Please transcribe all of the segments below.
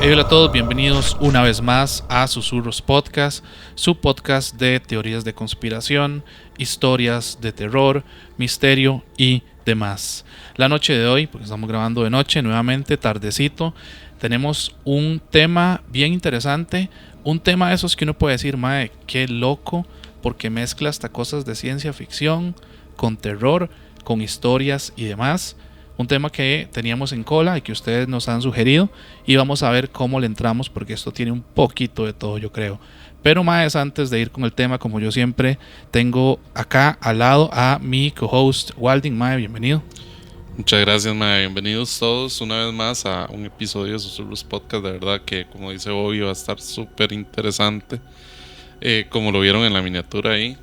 Hey, hola a todos, bienvenidos una vez más a Susurros Podcast, su podcast de teorías de conspiración, historias de terror, misterio y demás. La noche de hoy, porque estamos grabando de noche, nuevamente tardecito, tenemos un tema bien interesante, un tema de esos que uno puede decir, mae, qué loco, porque mezcla hasta cosas de ciencia ficción, con terror, con historias y demás. Un tema que teníamos en cola y que ustedes nos han sugerido y vamos a ver cómo le entramos porque esto tiene un poquito de todo, yo creo. Pero más antes de ir con el tema, como yo siempre tengo acá al lado a mi co-host Walding. Mae, bienvenido. Muchas gracias, mae. Bienvenidos todos una vez más a un episodio de Susurros Podcast. De verdad que, como dice Bobby, va a estar súper interesante. Como lo vieron en la miniatura ahí,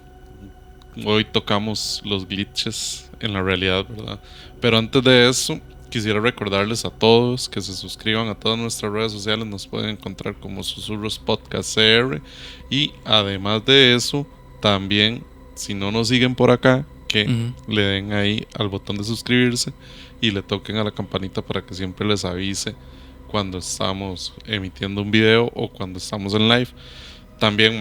hoy tocamos los glitches en la realidad, ¿verdad? Pero antes de eso, quisiera recordarles a todos que se suscriban a todas nuestras redes sociales. Nos pueden encontrar como Susurros Podcast CR. Y además de eso, también, si no nos siguen por acá, que le den ahí al botón de suscribirse y le toquen a la campanita para que siempre les avise cuando estamos emitiendo un video o cuando estamos en live. También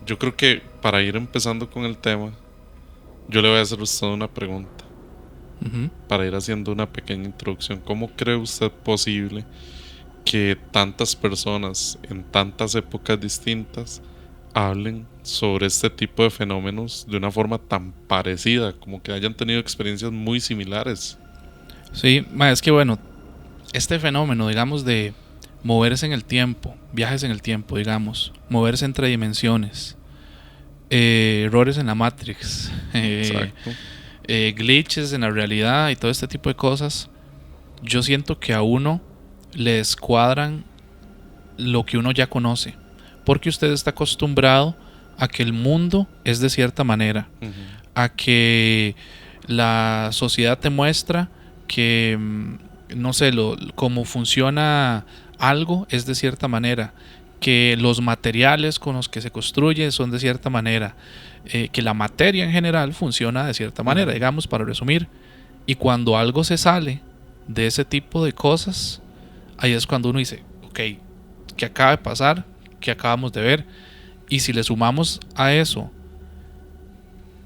yo creo que para ir empezando con el tema, yo le voy a hacer a usted una pregunta. Para ir haciendo una pequeña introducción. ¿Cómo cree usted posible que tantas personas en tantas épocas distintas hablen sobre este tipo de fenómenos de una forma tan parecida, como que hayan tenido experiencias muy similares? Sí, es que bueno, este fenómeno, digamos, de moverse en el tiempo, viajes en el tiempo, digamos, moverse entre dimensiones, errores en la Matrix, Exacto. Glitches en la realidad y todo este tipo de cosas, yo siento que a uno le escuadran lo que uno ya conoce, porque usted está acostumbrado a que el mundo es de cierta manera, a que la sociedad te muestra que no sé, cómo funciona algo es de cierta manera, que los materiales con los que se construye son de cierta manera, que la materia en general funciona de cierta manera, digamos, para resumir. Y cuando algo se sale de ese tipo de cosas, ahí es cuando uno dice, ok, ¿qué acaba de pasar? ¿Qué acabamos de ver? Y si le sumamos a eso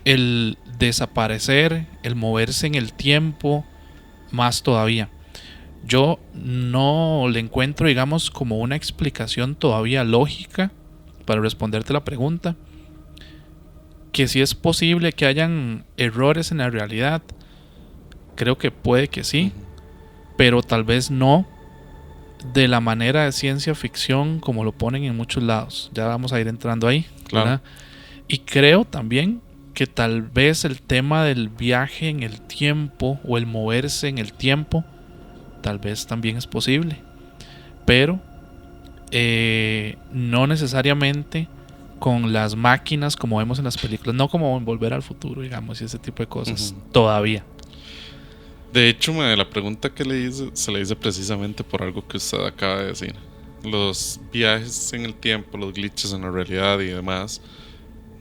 el desaparecer, el moverse en el tiempo, más todavía. Yo no le encuentro, digamos, como una explicación todavía lógica para responderte la pregunta. Que si es posible que hayan errores en la realidad, creo que puede que sí, pero tal vez no de la manera de ciencia ficción como lo ponen en muchos lados. Ya vamos a ir entrando ahí, Claro. ¿verdad? Y creo también que tal vez el tema del viaje en el tiempo o el moverse en el tiempo tal vez también es posible, pero no necesariamente con las máquinas como vemos en las películas, no como en Volver al Futuro, digamos, y ese tipo de cosas, todavía. De hecho, la pregunta que le hice se le hice precisamente por algo que usted acaba de decir. Los viajes en el tiempo, los glitches en la realidad y demás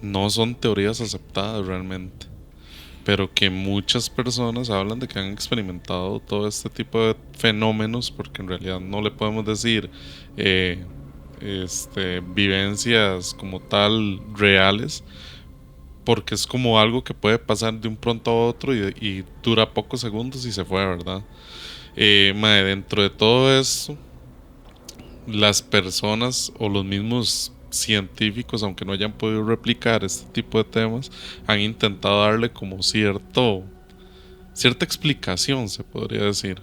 no son teorías aceptadas realmente, pero que muchas personas hablan de que han experimentado todo este tipo de fenómenos, porque en realidad no le podemos decir vivencias como tal reales, porque es como algo que puede pasar de un pronto a otro y dura pocos segundos y se fue, ¿verdad? Dentro de todo eso, las personas o los mismos científicos, aunque no hayan podido replicar este tipo de temas, han intentado darle como cierta explicación, se podría decir.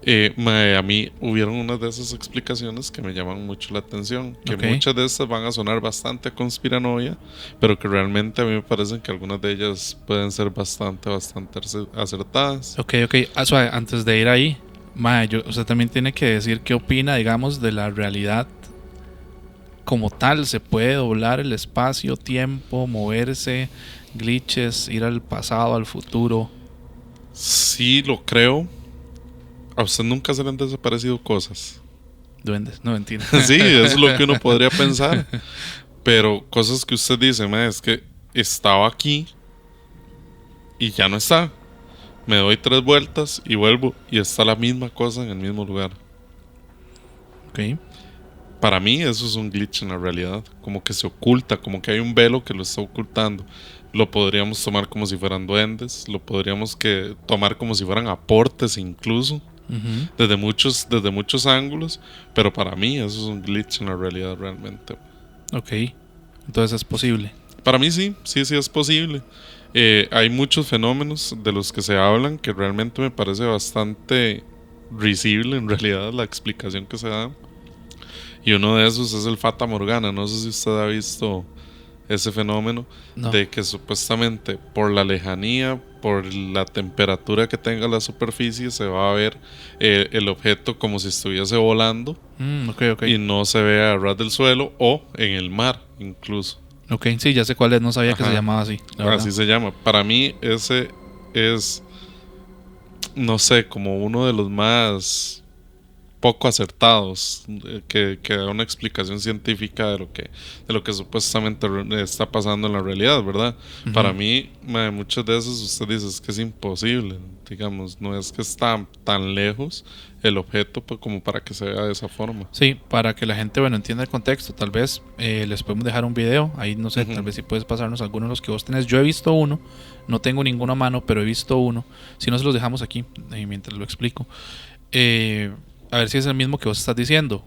A mí hubieron unas de esas explicaciones que me llaman mucho la atención, que muchas de estas van a sonar bastante a conspiranoia, pero que realmente a mí me parecen que algunas de ellas pueden ser bastante acertadas. Ok, suave, antes de ir ahí, usted también tiene que decir qué opina, digamos, de la realidad como tal. ¿Se puede doblar el espacio, tiempo, moverse, glitches, ir al pasado, al futuro? Sí, lo creo. ¿A usted nunca se le han desaparecido cosas? Duendes, no, mentira. Sí, eso es lo que uno podría pensar. Pero cosas que usted dice, es que estaba aquí y ya no está. Me doy 3 vueltas y vuelvo y está la misma cosa en el mismo lugar. Ok. Para mí eso es un glitch en la realidad, como que se oculta, como que hay un velo que lo está ocultando. Lo podríamos tomar como si fueran duendes, lo podríamos tomar como si fueran aportes incluso, Ujú. desde muchos ángulos, pero para mí eso es un glitch en la realidad realmente. Ok. Entonces es posible. Para mí sí, sí es posible. Hay muchos fenómenos de los que se hablan que realmente me parece bastante risible en realidad la explicación que se da. Y uno de esos es el Fata Morgana. No sé si usted ha visto ese fenómeno No. de que supuestamente por la lejanía, por la temperatura que tenga la superficie, se va a ver el objeto como si estuviese volando Ok, ok. y no se ve a ras del suelo o en el mar incluso. Ok, sí, ya sé cuál es. No sabía que se Ajá, llamaba así, la verdad. así se llama. Para mí ese es, no sé, como uno de los más poco acertados que da una explicación científica de lo que supuestamente está pasando en la realidad, ¿verdad? Para Ujú. mí, muchas veces usted dice es que es imposible, digamos, no es que está tan lejos el objeto como para que se vea de esa forma. Sí, para que la gente, bueno, entienda el contexto, tal vez les podemos dejar un video, ahí no sé, tal vez si puedes pasarnos algunos de los que vos tenés. Yo he visto uno, no tengo ninguno a mano, pero he visto uno. Si no, se los dejamos aquí mientras lo explico. Eh, a ver si es el mismo que vos estás diciendo.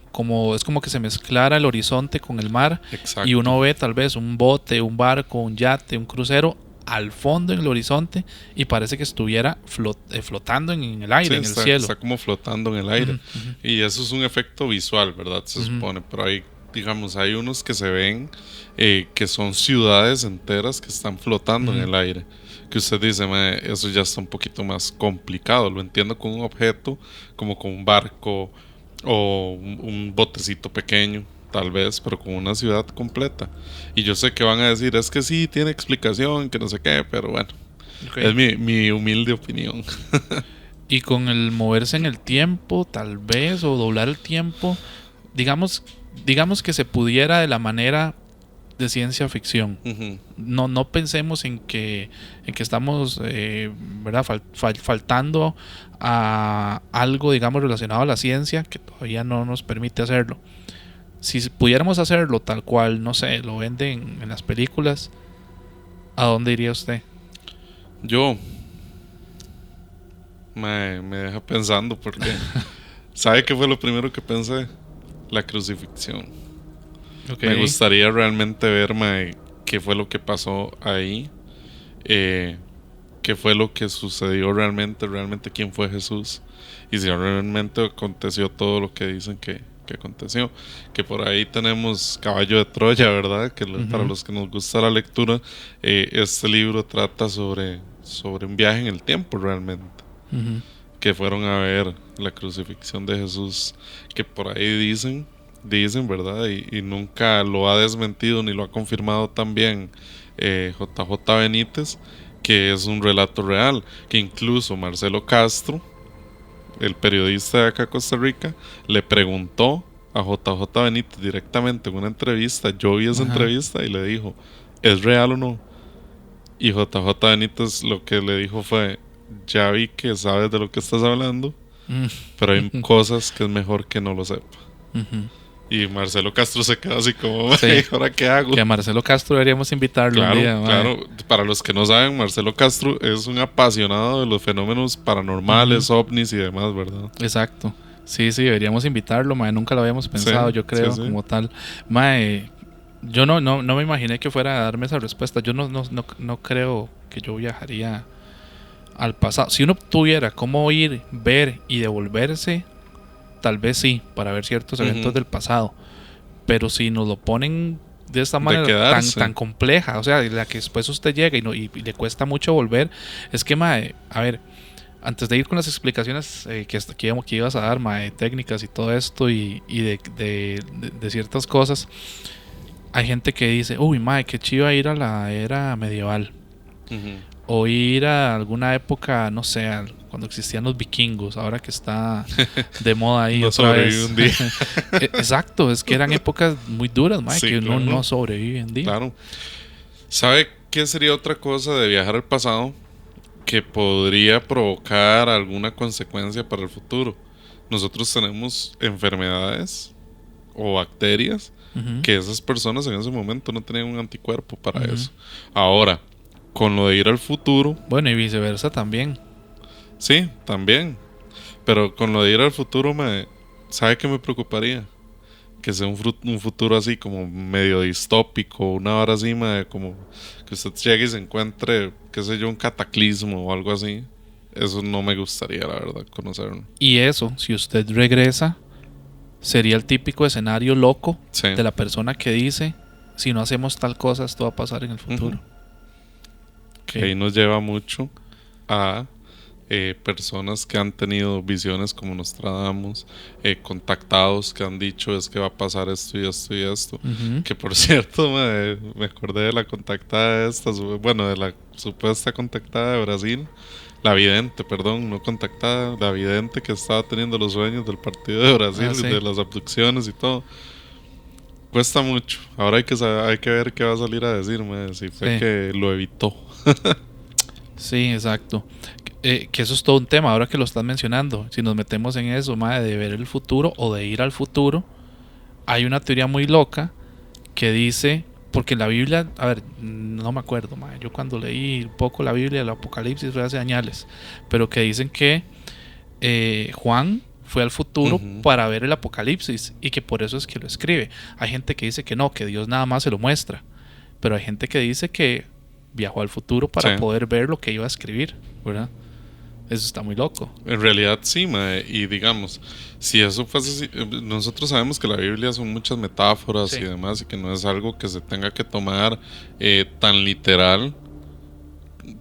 Es como que se mezclara el horizonte con el mar y Exacto. uno ve tal vez un bote, un barco, un yate, un crucero al fondo en el horizonte y parece que estuviera flotando en el Sí, aire, en el cielo. está como flotando en el aire. Ujú, ujú. Y eso es un efecto visual, ¿verdad? Se supone. Pero hay, digamos, hay unos que se ven que son ciudades enteras que están flotando en Ujú. el aire. Que usted dice, eso ya está un poquito más complicado. Lo entiendo con un objeto, como con un barco o un botecito pequeño, tal vez, pero con una ciudad completa. Y yo sé que van a decir, es que sí, tiene explicación, que no sé qué, pero bueno, Ok. es mi humilde opinión. Y con el moverse en el tiempo, tal vez, o doblar el tiempo, digamos, digamos que se pudiera de la manera de ciencia ficción. Ujú. No pensemos en que estamos, ¿verdad? Faltando a algo, digamos, relacionado a la ciencia que todavía no nos permite hacerlo. Si pudiéramos hacerlo tal cual, no sé, lo venden en las películas, ¿a dónde iría usted? Yo, me deja pensando porque, ¿sabe qué fue lo primero que pensé? La crucifixión. Ok. Me gustaría realmente ver, qué fue lo que pasó ahí, eh, qué fue lo que sucedió realmente quién fue Jesús y si realmente aconteció todo lo que dicen que aconteció. Que por ahí tenemos Caballo de Troya, ¿verdad? Para Ujú, los que nos gusta la lectura, este libro trata sobre un viaje en el tiempo realmente. ujú, Que fueron a ver la crucifixión de Jesús, que por ahí dicen, ¿verdad? Y nunca lo ha desmentido ni lo ha confirmado también JJ Benítez, que es un relato real, que incluso Marcelo Castro, el periodista de acá de Costa Rica, le preguntó a JJ Benítez directamente en una entrevista, yo vi esa ajá. entrevista y le dijo, ¿es real o no? Y JJ Benítez lo que le dijo fue, ya vi que sabes de lo que estás hablando, Mm, pero hay cosas que es mejor que no lo sepa. ujú. Y Marcelo Castro se queda así como, "Mae, Sí, ¿ahora qué hago?" que a Marcelo Castro deberíamos invitarlo un Claro, día, mae. claro. Para los que no saben, Marcelo Castro es un apasionado de los fenómenos Ujú. paranormales, ovnis y demás, ¿verdad? Exacto. Sí, sí, deberíamos invitarlo, mae. Nunca lo habíamos Sí, pensado, yo sí, creo, sí. como tal. Mae, yo no me imaginé que fuera a darme esa respuesta. Yo no creo que yo viajaría al pasado. Si uno tuviera cómo ir, ver y devolverse, tal vez sí, para ver ciertos eventos Ujú. del pasado. Pero si nos lo ponen de esta De manera tan quedarse. compleja, o sea, en la que después usted llega y le cuesta mucho volver, es que, mae, a ver, antes de ir con las explicaciones que ibas a dar, mae, técnicas y todo esto y de ciertas cosas, hay gente que dice, uy, mae, qué chido ir a la era medieval. Ujú. O ir a alguna época, no sé, cuando existían los vikingos, ahora que está de moda ahí No otra sobrevive vez. un día. Exacto, es que eran épocas muy duras, mae, Sí, que uno no claro, sobrevive en día. claro. ¿Sabe qué sería otra cosa de viajar al pasado que podría provocar alguna consecuencia para el futuro? Nosotros tenemos enfermedades o bacterias Ujú. que esas personas en ese momento no tenían un anticuerpo para Ujú. eso. Ahora, con lo de ir al futuro, Bueno, y viceversa también. sí, también. Pero con lo de ir al futuro, ¿sabe qué me preocuparía? Que sea un futuro así como medio distópico, una hora así, como que usted llegue y se encuentre, qué sé yo, un cataclismo o algo así. Eso no me gustaría, la verdad, conocerlo. Y eso, si usted regresa, sería el típico escenario loco Sí. de la persona que dice, si no hacemos tal cosa, esto va a pasar en el futuro. Que ahí nos lleva mucho a personas que han tenido visiones como Nostradamus, contactados que han dicho es que va a pasar esto y esto y esto. Ujú. Que por cierto, me acordé de la contactada esta, bueno, de la supuesta contactada de Brasil, la vidente, perdón, no contactada, la vidente que estaba teniendo los sueños del partido de Brasil, Sí. de las abducciones y todo. Cuesta mucho. Ahora hay que ver qué va a salir a decir, si fue Sí. que lo evitó. Sí, exacto. Que eso es todo un tema, ahora que lo estás mencionando. Si nos metemos en eso, de ver el futuro o de ir al futuro, hay una teoría muy loca que dice, porque en la Biblia, a ver, no me acuerdo, yo cuando leí un poco la Biblia, el Apocalipsis fue hace años, pero que dicen que Juan fue al futuro para ver el Apocalipsis y que por eso es que lo escribe. Hay gente que dice que no, que Dios nada más se lo muestra, pero hay gente que dice que viajó al futuro para poder ver lo que iba a escribir, ¿verdad? Eso está muy loco. En realidad sí, y digamos, si eso fuese así, nosotros sabemos que la Biblia son muchas metáforas y demás, y que no es algo que se tenga que tomar tan literal,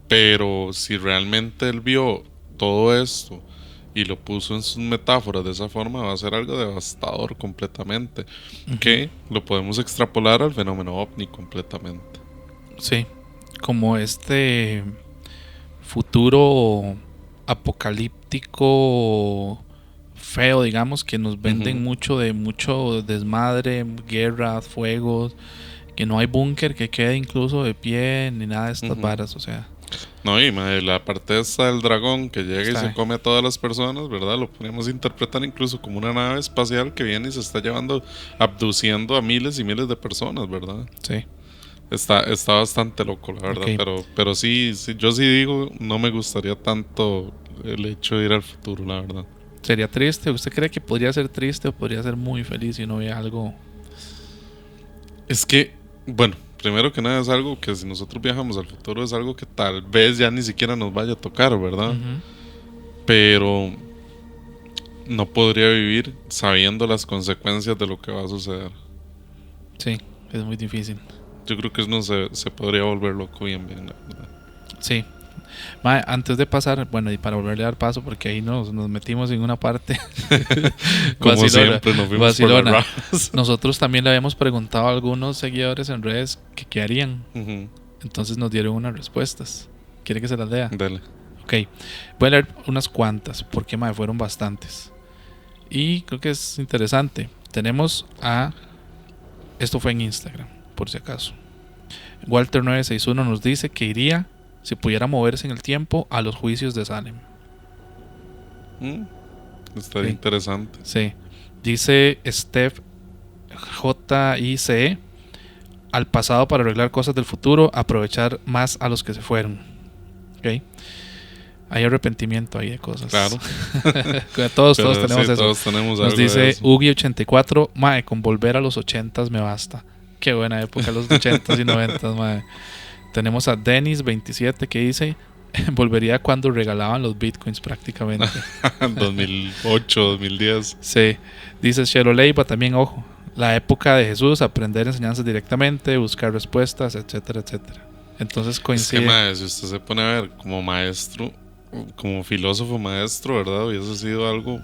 pero si realmente él vio todo esto y lo puso en sus metáforas de esa forma, va a ser algo devastador completamente, que lo podemos extrapolar al fenómeno ovni completamente. Sí, como este futuro apocalíptico feo, digamos, que nos venden mucho desmadre, guerra, fuegos, que no hay búnker que quede incluso de pie ni nada de estas varas, o sea. No, y la parte esta del dragón que llega y se come a todas las personas, ¿verdad? Lo podemos interpretar incluso como una nave espacial que viene y se está abduciendo a miles y miles de personas, ¿verdad? Sí. Está bastante loco, la verdad, pero sí, yo sí digo, no me gustaría tanto el hecho de ir al futuro, la verdad. ¿Sería triste? ¿Usted cree que podría ser triste o podría ser muy feliz si uno ve algo? Es que, bueno, primero que nada es algo que si nosotros viajamos al futuro es algo que tal vez ya ni siquiera nos vaya a tocar, ¿verdad? Pero no podría vivir sabiendo las consecuencias de lo que va a suceder. Sí, es muy difícil. Yo creo que eso se podría volver loco bien, la verdad. Sí. Antes de pasar, bueno, y para volverle a dar paso, porque ahí nos metimos en una parte como vacilona, siempre nos fuimos por las ramas. Nosotros también le habíamos preguntado a algunos seguidores en redes que qué harían. Entonces nos dieron unas respuestas. ¿Quiere que se las lea? Dale. Ok, voy a leer unas cuantas porque fueron bastantes y creo que es interesante. Tenemos esto fue en Instagram, por si acaso. Walter961 nos dice que iría, si pudiera moverse en el tiempo, a los juicios de Salem. Estaría interesante. Sí. Dice Steph JICE: al pasado para arreglar cosas del futuro, aprovechar más a los que se fueron. Ok. Hay arrepentimiento ahí de cosas. Claro. todos tenemos eso. Todos tenemos Nos dice Ugi84: con volver a los 80s me basta. Qué buena época, los 80s y 90s, Tenemos a Dennis27 que dice: volvería cuando regalaban los bitcoins prácticamente. 2008, 2010. Sí. Dice Shelo Leiva también, ojo, la época de Jesús, aprender enseñanzas directamente, buscar respuestas, etcétera, etcétera. Entonces coincide. Es que, si usted se pone a ver como maestro, como filósofo maestro, ¿verdad? Hubiese sido algo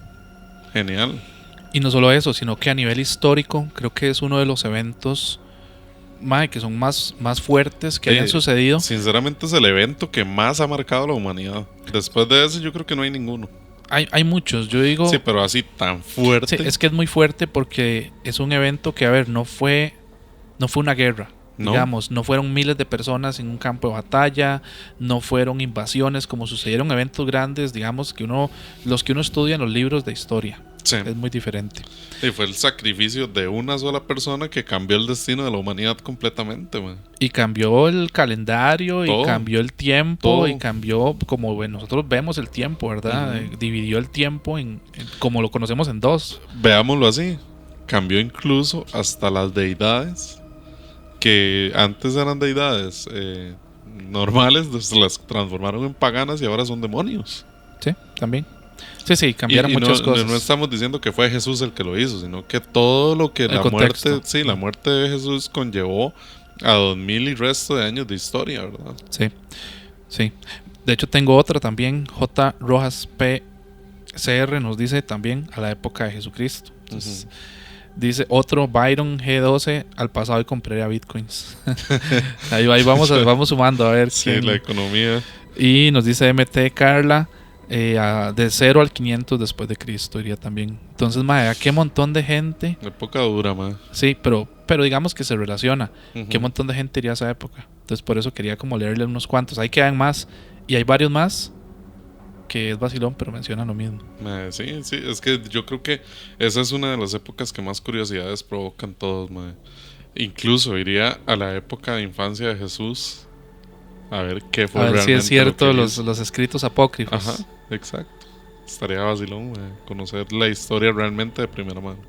genial. Y no solo eso, sino que a nivel histórico creo que es uno de los eventos que son más fuertes que hayan sucedido. Sinceramente es el evento que más ha marcado a la humanidad. Después de ese yo creo que no hay ninguno. Hay muchos, yo digo. Sí, pero así tan fuerte. Sí, es que es muy fuerte porque es un evento que, a ver, no fue una guerra. ¿No? Digamos, no fueron miles de personas en un campo de batalla, no fueron invasiones como sucedieron eventos grandes, digamos, los que uno estudia en los libros de historia. Sí. Es muy diferente. Y fue el sacrificio de una sola persona que cambió el destino de la humanidad completamente, man. Y cambió el calendario, Todo. y cambió el tiempo, Todo. y cambió como nosotros vemos el tiempo, ¿verdad? Dividió el tiempo en como lo conocemos en dos. Veámoslo así. Cambió incluso hasta las deidades, que antes eran deidades normales, pues las transformaron en paganas y ahora son demonios. Sí, también. Sí, cambiaron muchas cosas. No estamos diciendo que fue Jesús el que lo hizo, sino que todo lo que la muerte de Jesús conllevó a 2000 y resto de años de historia, ¿verdad? Sí. De hecho, tengo otra también. J. Rojas PCR nos dice también a la época de Jesucristo. Entonces, dice otro Byron G12 al pasado y compraría bitcoins. ahí vamos sumando a ver. Sí, la economía. Y nos dice MT Carla. De 0 al 500 después de Cristo iría también. Entonces, mae, qué montón de gente. Época dura, mae. Sí, pero digamos que se relaciona. Qué montón de gente iría a esa época. Entonces, por eso quería como leerle unos cuantos. Ahí quedan más. Y hay varios más que es vacilón, pero mencionan lo mismo. Sí, es que yo creo que esa es una de las épocas que más curiosidades provocan todos, mae. Incluso iría a la época de infancia de Jesús. A ver qué fue realmente. Si es cierto, los escritos apócrifos. Ajá, exacto. Estaría vacilón, conocer la historia realmente de primera mano.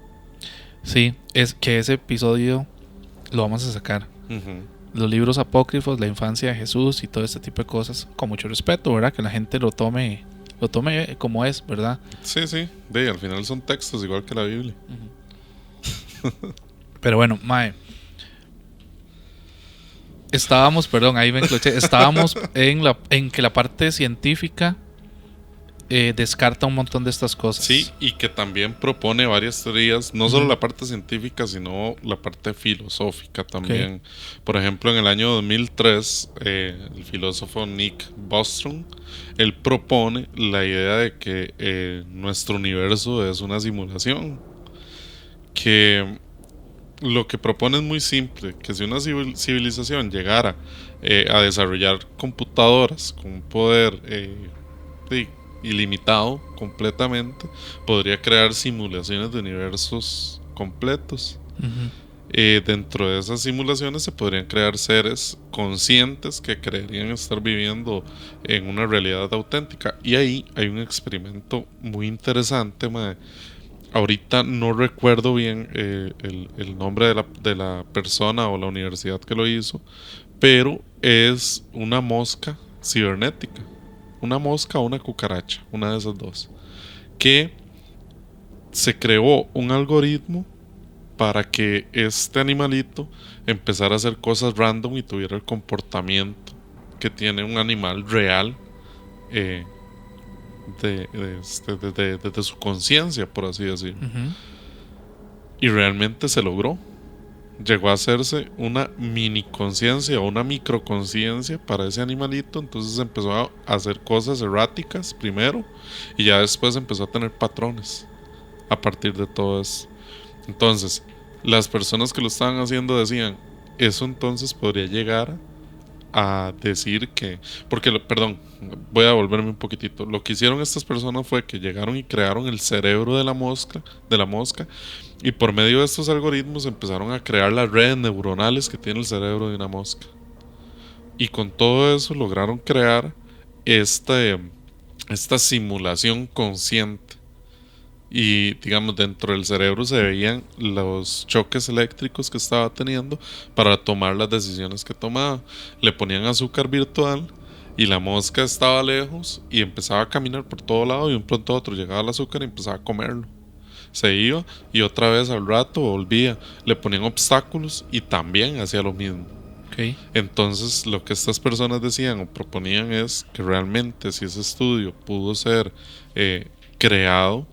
Sí, es que ese episodio lo vamos a sacar. Los libros apócrifos, la infancia de Jesús y todo este tipo de cosas, con mucho respeto, ¿verdad? Que la gente lo tome como es, ¿verdad? Sí, al final son textos igual que la Biblia. Pero bueno, mae, estábamos en que la parte científica descarta un montón de estas cosas. Sí, y que también propone varias teorías, no solo la parte científica, sino la parte filosófica también. Por ejemplo, en el año 2003, el filósofo Nick Bostrom, él propone la idea de que nuestro universo es una simulación. Que lo que propone es muy simple, que si una civilización llegara a desarrollar computadoras con un poder ilimitado completamente, podría crear simulaciones de universos completos. Dentro de esas simulaciones se podrían crear seres conscientes que creerían estar viviendo en una realidad auténtica. Y ahí hay un experimento muy interesante, mae. Ahorita no recuerdo bien el nombre de la persona o la universidad que lo hizo, pero es una mosca cibernética. Una mosca o una cucaracha, una de esas dos. Que se creó un algoritmo para que este animalito empezara a hacer cosas random y tuviera el comportamiento que tiene un animal real desde su conciencia, por así decirlo. Y realmente se logró. Llegó a hacerse una mini conciencia o una microconciencia para ese animalito. Entonces empezó a hacer cosas erráticas primero y ya después empezó a tener patrones a partir de todo eso. Entonces las personas que lo estaban haciendo decían, eso entonces podría llegar a decir que, porque perdón, voy a volverme un poquitito. Lo que hicieron estas personas fue que llegaron y crearon el cerebro de la mosca, y por medio de estos algoritmos empezaron a crear las redes neuronales que tiene el cerebro de una mosca. Y con todo eso lograron crear esta simulación consciente. Y digamos, dentro del cerebro se veían los choques eléctricos que estaba teniendo para tomar las decisiones que tomaba. Le ponían azúcar virtual y la mosca estaba lejos y empezaba a caminar por todo lado, y de un pronto a otro llegaba el azúcar y empezaba a comerlo. Se iba y otra vez al rato volvía. Le ponían obstáculos y también hacía lo mismo. Entonces lo que estas personas decían o proponían es que realmente, si ese estudio pudo ser creado,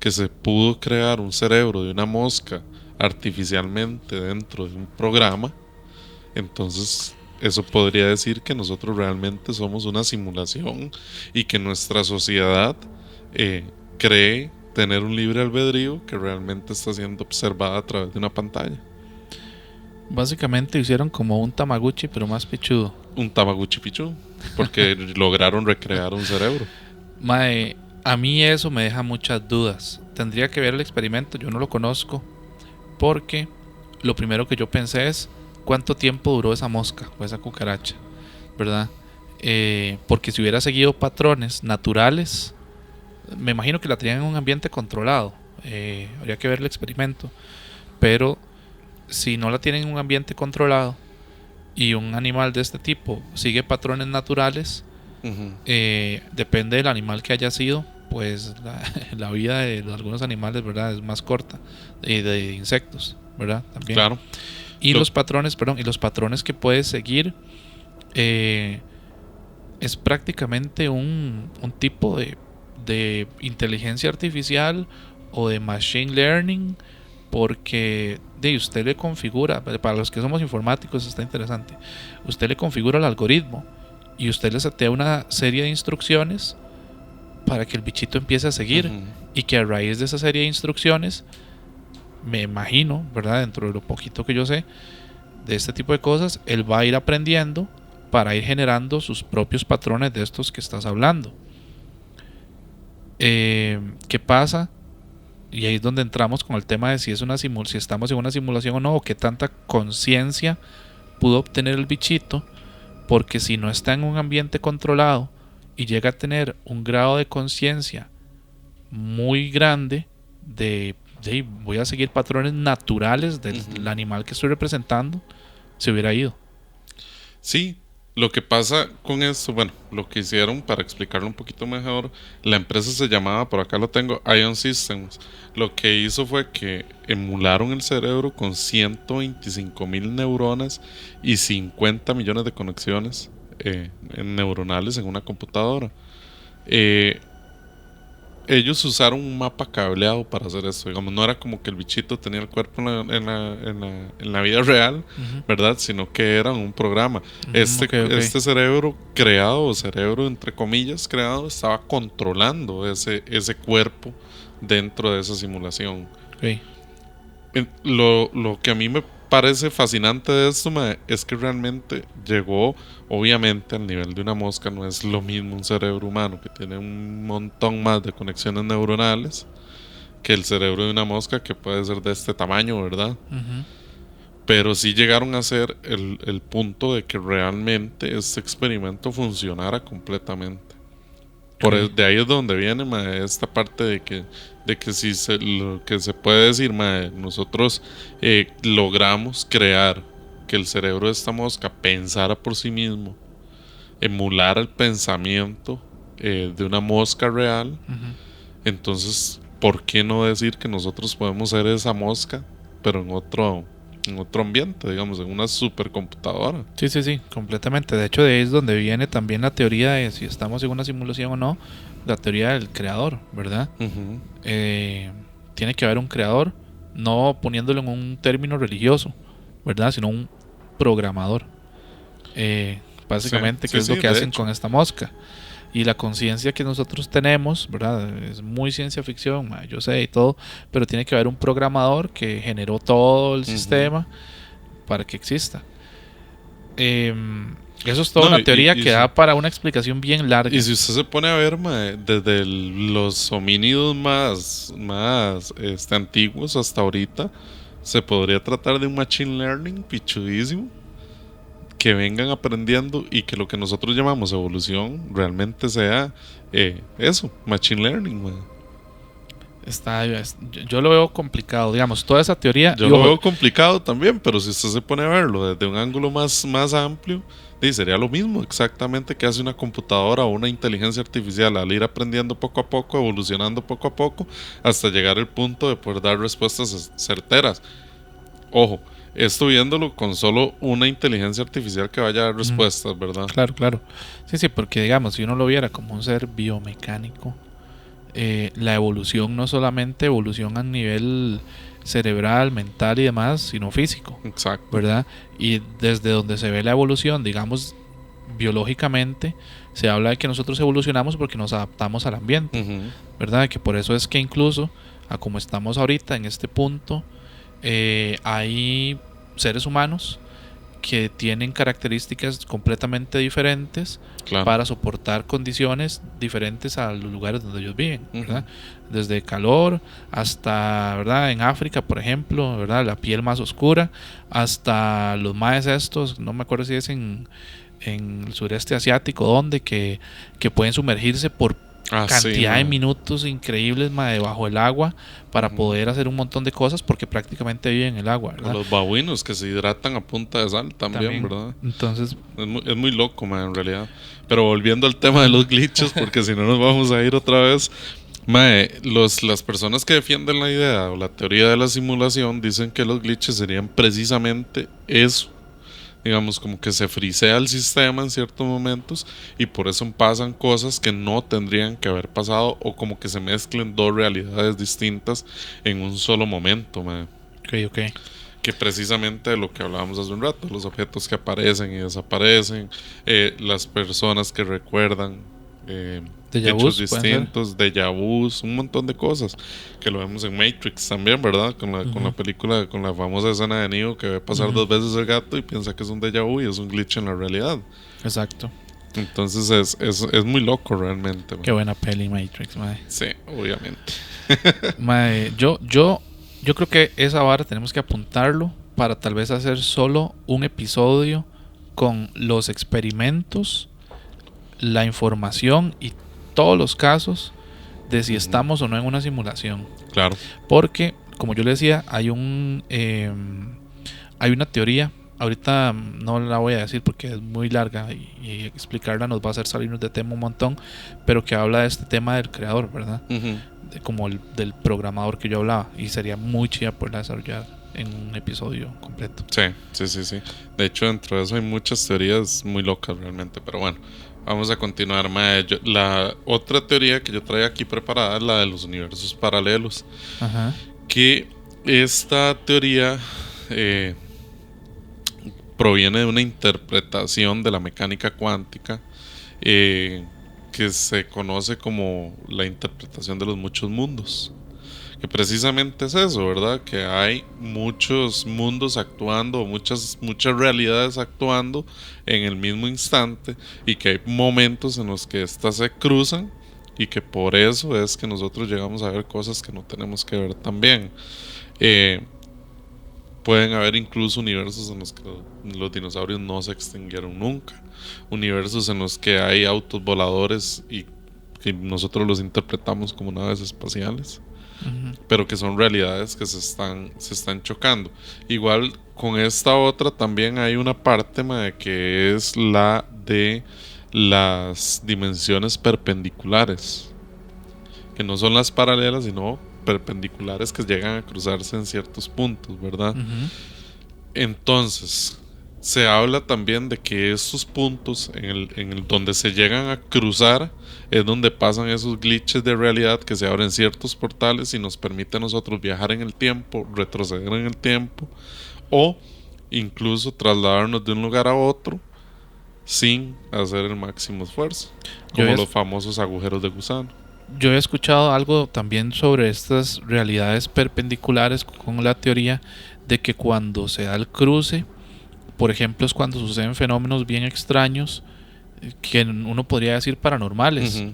que se pudo crear un cerebro de una mosca artificialmente dentro de un programa, entonces eso podría decir que nosotros realmente somos una simulación y que nuestra sociedad cree tener un libre albedrío que realmente está siendo observada a través de una pantalla. Básicamente hicieron como un Tamagotchi, pero más pichudo. Un Tamagotchi pichudo, porque lograron recrear un cerebro. Mae, a mí eso me deja muchas dudas. tendría que ver el experimento, yo no lo conozco, porque lo primero que yo pensé es cuánto tiempo duró esa mosca o esa cucaracha, ¿verdad? Porque si hubiera seguido patrones naturales, me imagino que la tenían en un ambiente controlado, habría que ver el experimento, pero si no la tienen en un ambiente controlado y un animal de este tipo sigue patrones naturales, depende del animal que haya sido, pues la vida de algunos animales, ¿verdad?, es más corta, de insectos, ¿verdad? También. Claro. Y los patrones que puede seguir, es prácticamente un tipo de inteligencia artificial o de machine learning, porque usted le configura, para los que somos informáticos está interesante, usted le configura el algoritmo y usted le setea una serie de instrucciones para que el bichito empiece a seguir, y que a raíz de esa serie de instrucciones, me imagino, ¿verdad?, dentro de lo poquito que yo sé de este tipo de cosas, él va a ir aprendiendo para ir generando sus propios patrones de estos que estás hablando. ¿Qué pasa? Y ahí es donde entramos con el tema de si estamos en una simulación o no, o qué tanta conciencia pudo obtener el bichito, porque si no está en un ambiente controlado y llega a tener un grado de conciencia muy grande voy a seguir patrones naturales del animal que estoy representando, se hubiera ido. Sí, lo que pasa con esto, bueno, lo que hicieron, para explicarlo un poquito mejor, la empresa se llamaba, por acá lo tengo, Ion Systems. Lo que hizo fue que emularon el cerebro con 125,000 neuronas y 50 millones de conexiones neuronales en una computadora. Ellos usaron un mapa cableado para hacer esto. Digamos, no era como que el bichito tenía el cuerpo en la vida real, ¿verdad? Sino que era un programa. Este cerebro creado, o cerebro entre comillas creado, estaba controlando ese cuerpo dentro de esa simulación. Lo que a mí me parece fascinante de esto, es que realmente llegó, obviamente, al nivel de una mosca. No es lo mismo un cerebro humano que tiene un montón más de conexiones neuronales que el cerebro de una mosca, que puede ser de este tamaño, ¿verdad? Pero sí llegaron a ser el punto de que realmente este experimento funcionara completamente. De ahí es donde viene, esta parte de que si lo que se puede decir, nosotros logramos crear que el cerebro de esta mosca pensara por sí mismo, emular el pensamiento de una mosca real. Entonces, ¿por qué no decir que nosotros podemos ser esa mosca, pero en otro ambiente, digamos, en una supercomputadora? Sí, completamente. De hecho, de ahí es donde viene también la teoría de si estamos en una simulación o no, la teoría del creador, ¿verdad? Tiene que haber un creador, no poniéndolo en un término religioso, ¿verdad?, sino un programador. Básicamente, que es lo que hacen con esta mosca. Y la conciencia que nosotros tenemos, ¿verdad?, es muy ciencia ficción, yo sé y todo, pero tiene que haber un programador que generó todo el sistema para que exista. Eso es toda una teoría que da para una explicación bien larga. Y si usted se pone a ver, desde los homínidos más antiguos hasta ahorita, se podría tratar de un machine learning pichudísimo, que vengan aprendiendo y que lo que nosotros llamamos evolución realmente sea eso, machine learning. Yo lo veo complicado, digamos, toda esa teoría. Yo lo veo complicado también, pero si usted se pone a verlo desde un ángulo más amplio, sería lo mismo exactamente que hace una computadora o una inteligencia artificial al ir aprendiendo poco a poco, evolucionando poco a poco, hasta llegar al punto de poder dar respuestas certeras. Ojo, esto viéndolo con solo una inteligencia artificial que vaya a dar respuestas, ¿verdad? Claro. Sí, porque digamos, si uno lo viera como un ser biomecánico, la evolución no solamente evolución a nivel cerebral, mental y demás, sino físico. Exacto. ¿Verdad? Y desde donde se ve la evolución, digamos, biológicamente, se habla de que nosotros evolucionamos porque nos adaptamos al ambiente, ¿verdad? Que por eso es que incluso, a como estamos ahorita en este punto, hay seres humanos que tienen características completamente diferentes Claro. para soportar condiciones diferentes a los lugares donde ellos viven, ¿verdad? Desde calor hasta, ¿verdad? En África, por ejemplo, ¿verdad? La piel más oscura, hasta los maes estos, no me acuerdo si es en el sureste asiático, donde que pueden sumergirse por cantidad de minutos increíbles, mae, bajo el agua para poder hacer un montón de cosas porque prácticamente viven en el agua, ¿verdad? O los babuinos que se hidratan a punta de sal también. ¿Verdad? Entonces es muy loco, mae, en realidad. Pero volviendo al tema de los glitches, porque si no nos vamos a ir otra vez. Mae, las personas que defienden la idea o la teoría de la simulación dicen que los glitches serían precisamente eso. Digamos, como que se frisea el sistema en ciertos momentos y por eso pasan cosas que no tendrían que haber pasado, o como que se mezclen dos realidades distintas en un solo momento, mae. Ok. Que precisamente de lo que hablábamos hace un rato, los objetos que aparecen y desaparecen, las personas que recuerdan hechos distintos, déjà vus, un montón de cosas que lo vemos en Matrix también, ¿verdad? Con la película, con la famosa escena de Neo que ve pasar dos veces el gato y piensa que es un déjà vu y es un glitch en la realidad. Exacto. Entonces es muy loco realmente, Qué buena peli Matrix, mae. Sí, obviamente. Mae, yo creo que esa vara tenemos que apuntarlo para tal vez hacer solo un episodio con los experimentos, la información y todos los casos de si estamos o no en una simulación. Claro. Porque, como yo le decía, hay una teoría. Ahorita no la voy a decir porque es muy larga y explicarla nos va a hacer salirnos de tema un montón, pero que habla de este tema del creador, ¿verdad? Como del programador que yo hablaba, y sería muy chida poderla desarrollar en un episodio completo. Sí. De hecho, dentro de eso hay muchas teorías muy locas realmente, pero bueno, vamos a continuar. La otra teoría que yo traía aquí preparada es la de los universos paralelos. Ajá. Que esta teoría proviene de una interpretación de la mecánica cuántica que se conoce como la interpretación de los muchos mundos. Que precisamente es eso, ¿verdad? Que hay muchos mundos actuando, muchas realidades actuando en el mismo instante, y que hay momentos en los que éstas se cruzan, y que por eso es que nosotros llegamos a ver cosas que no tenemos que ver también. Pueden haber incluso universos en los que los dinosaurios no se extinguieron nunca, universos en los que hay autos voladores y que nosotros los interpretamos como naves espaciales, pero que son realidades que se están chocando. Igual con esta otra también hay una parte, que es la de las dimensiones perpendiculares, que no son las paralelas sino perpendiculares, que llegan a cruzarse en ciertos puntos, ¿verdad? Entonces se habla también de que estos puntos en el donde se llegan a cruzar es donde pasan esos glitches de realidad, que se abren ciertos portales y nos permite a nosotros viajar en el tiempo, retroceder en el tiempo, o incluso trasladarnos de un lugar a otro sin hacer el máximo esfuerzo, como los famosos agujeros de gusano. Yo he escuchado algo también sobre estas realidades perpendiculares con la teoría de que cuando se da el cruce, por ejemplo, es cuando suceden fenómenos bien extraños que uno podría decir paranormales.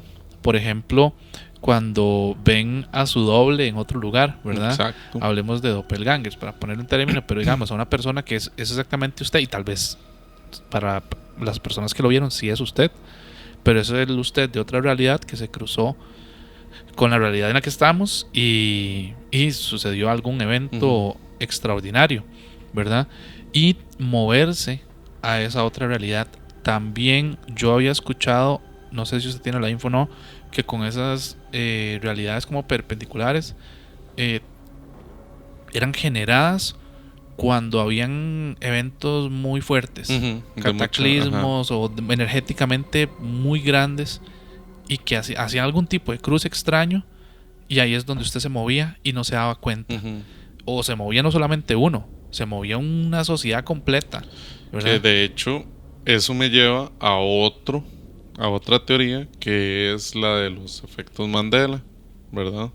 Por ejemplo, cuando ven a su doble en otro lugar, ¿verdad? Exacto. Hablemos de doppelgangers, para ponerle un término, pero digamos a una persona que es exactamente usted, y tal vez para las personas que lo vieron sí es usted, pero eso es el usted de otra realidad que se cruzó con la realidad en la que estamos y sucedió algún evento extraordinario, ¿verdad? Y moverse a esa otra realidad. También yo había escuchado, no sé si usted tiene la info o no, que con esas realidades como perpendiculares eran generadas cuando habían eventos muy fuertes, cataclismos o energéticamente muy grandes, y que hacían algún tipo de cruce extraño, y ahí es donde usted se movía y no se daba cuenta. O se movía no solamente uno, se movía una sociedad completa, ¿verdad? Que de hecho eso me lleva a otra teoría, que es la de los efectos Mandela, ¿verdad?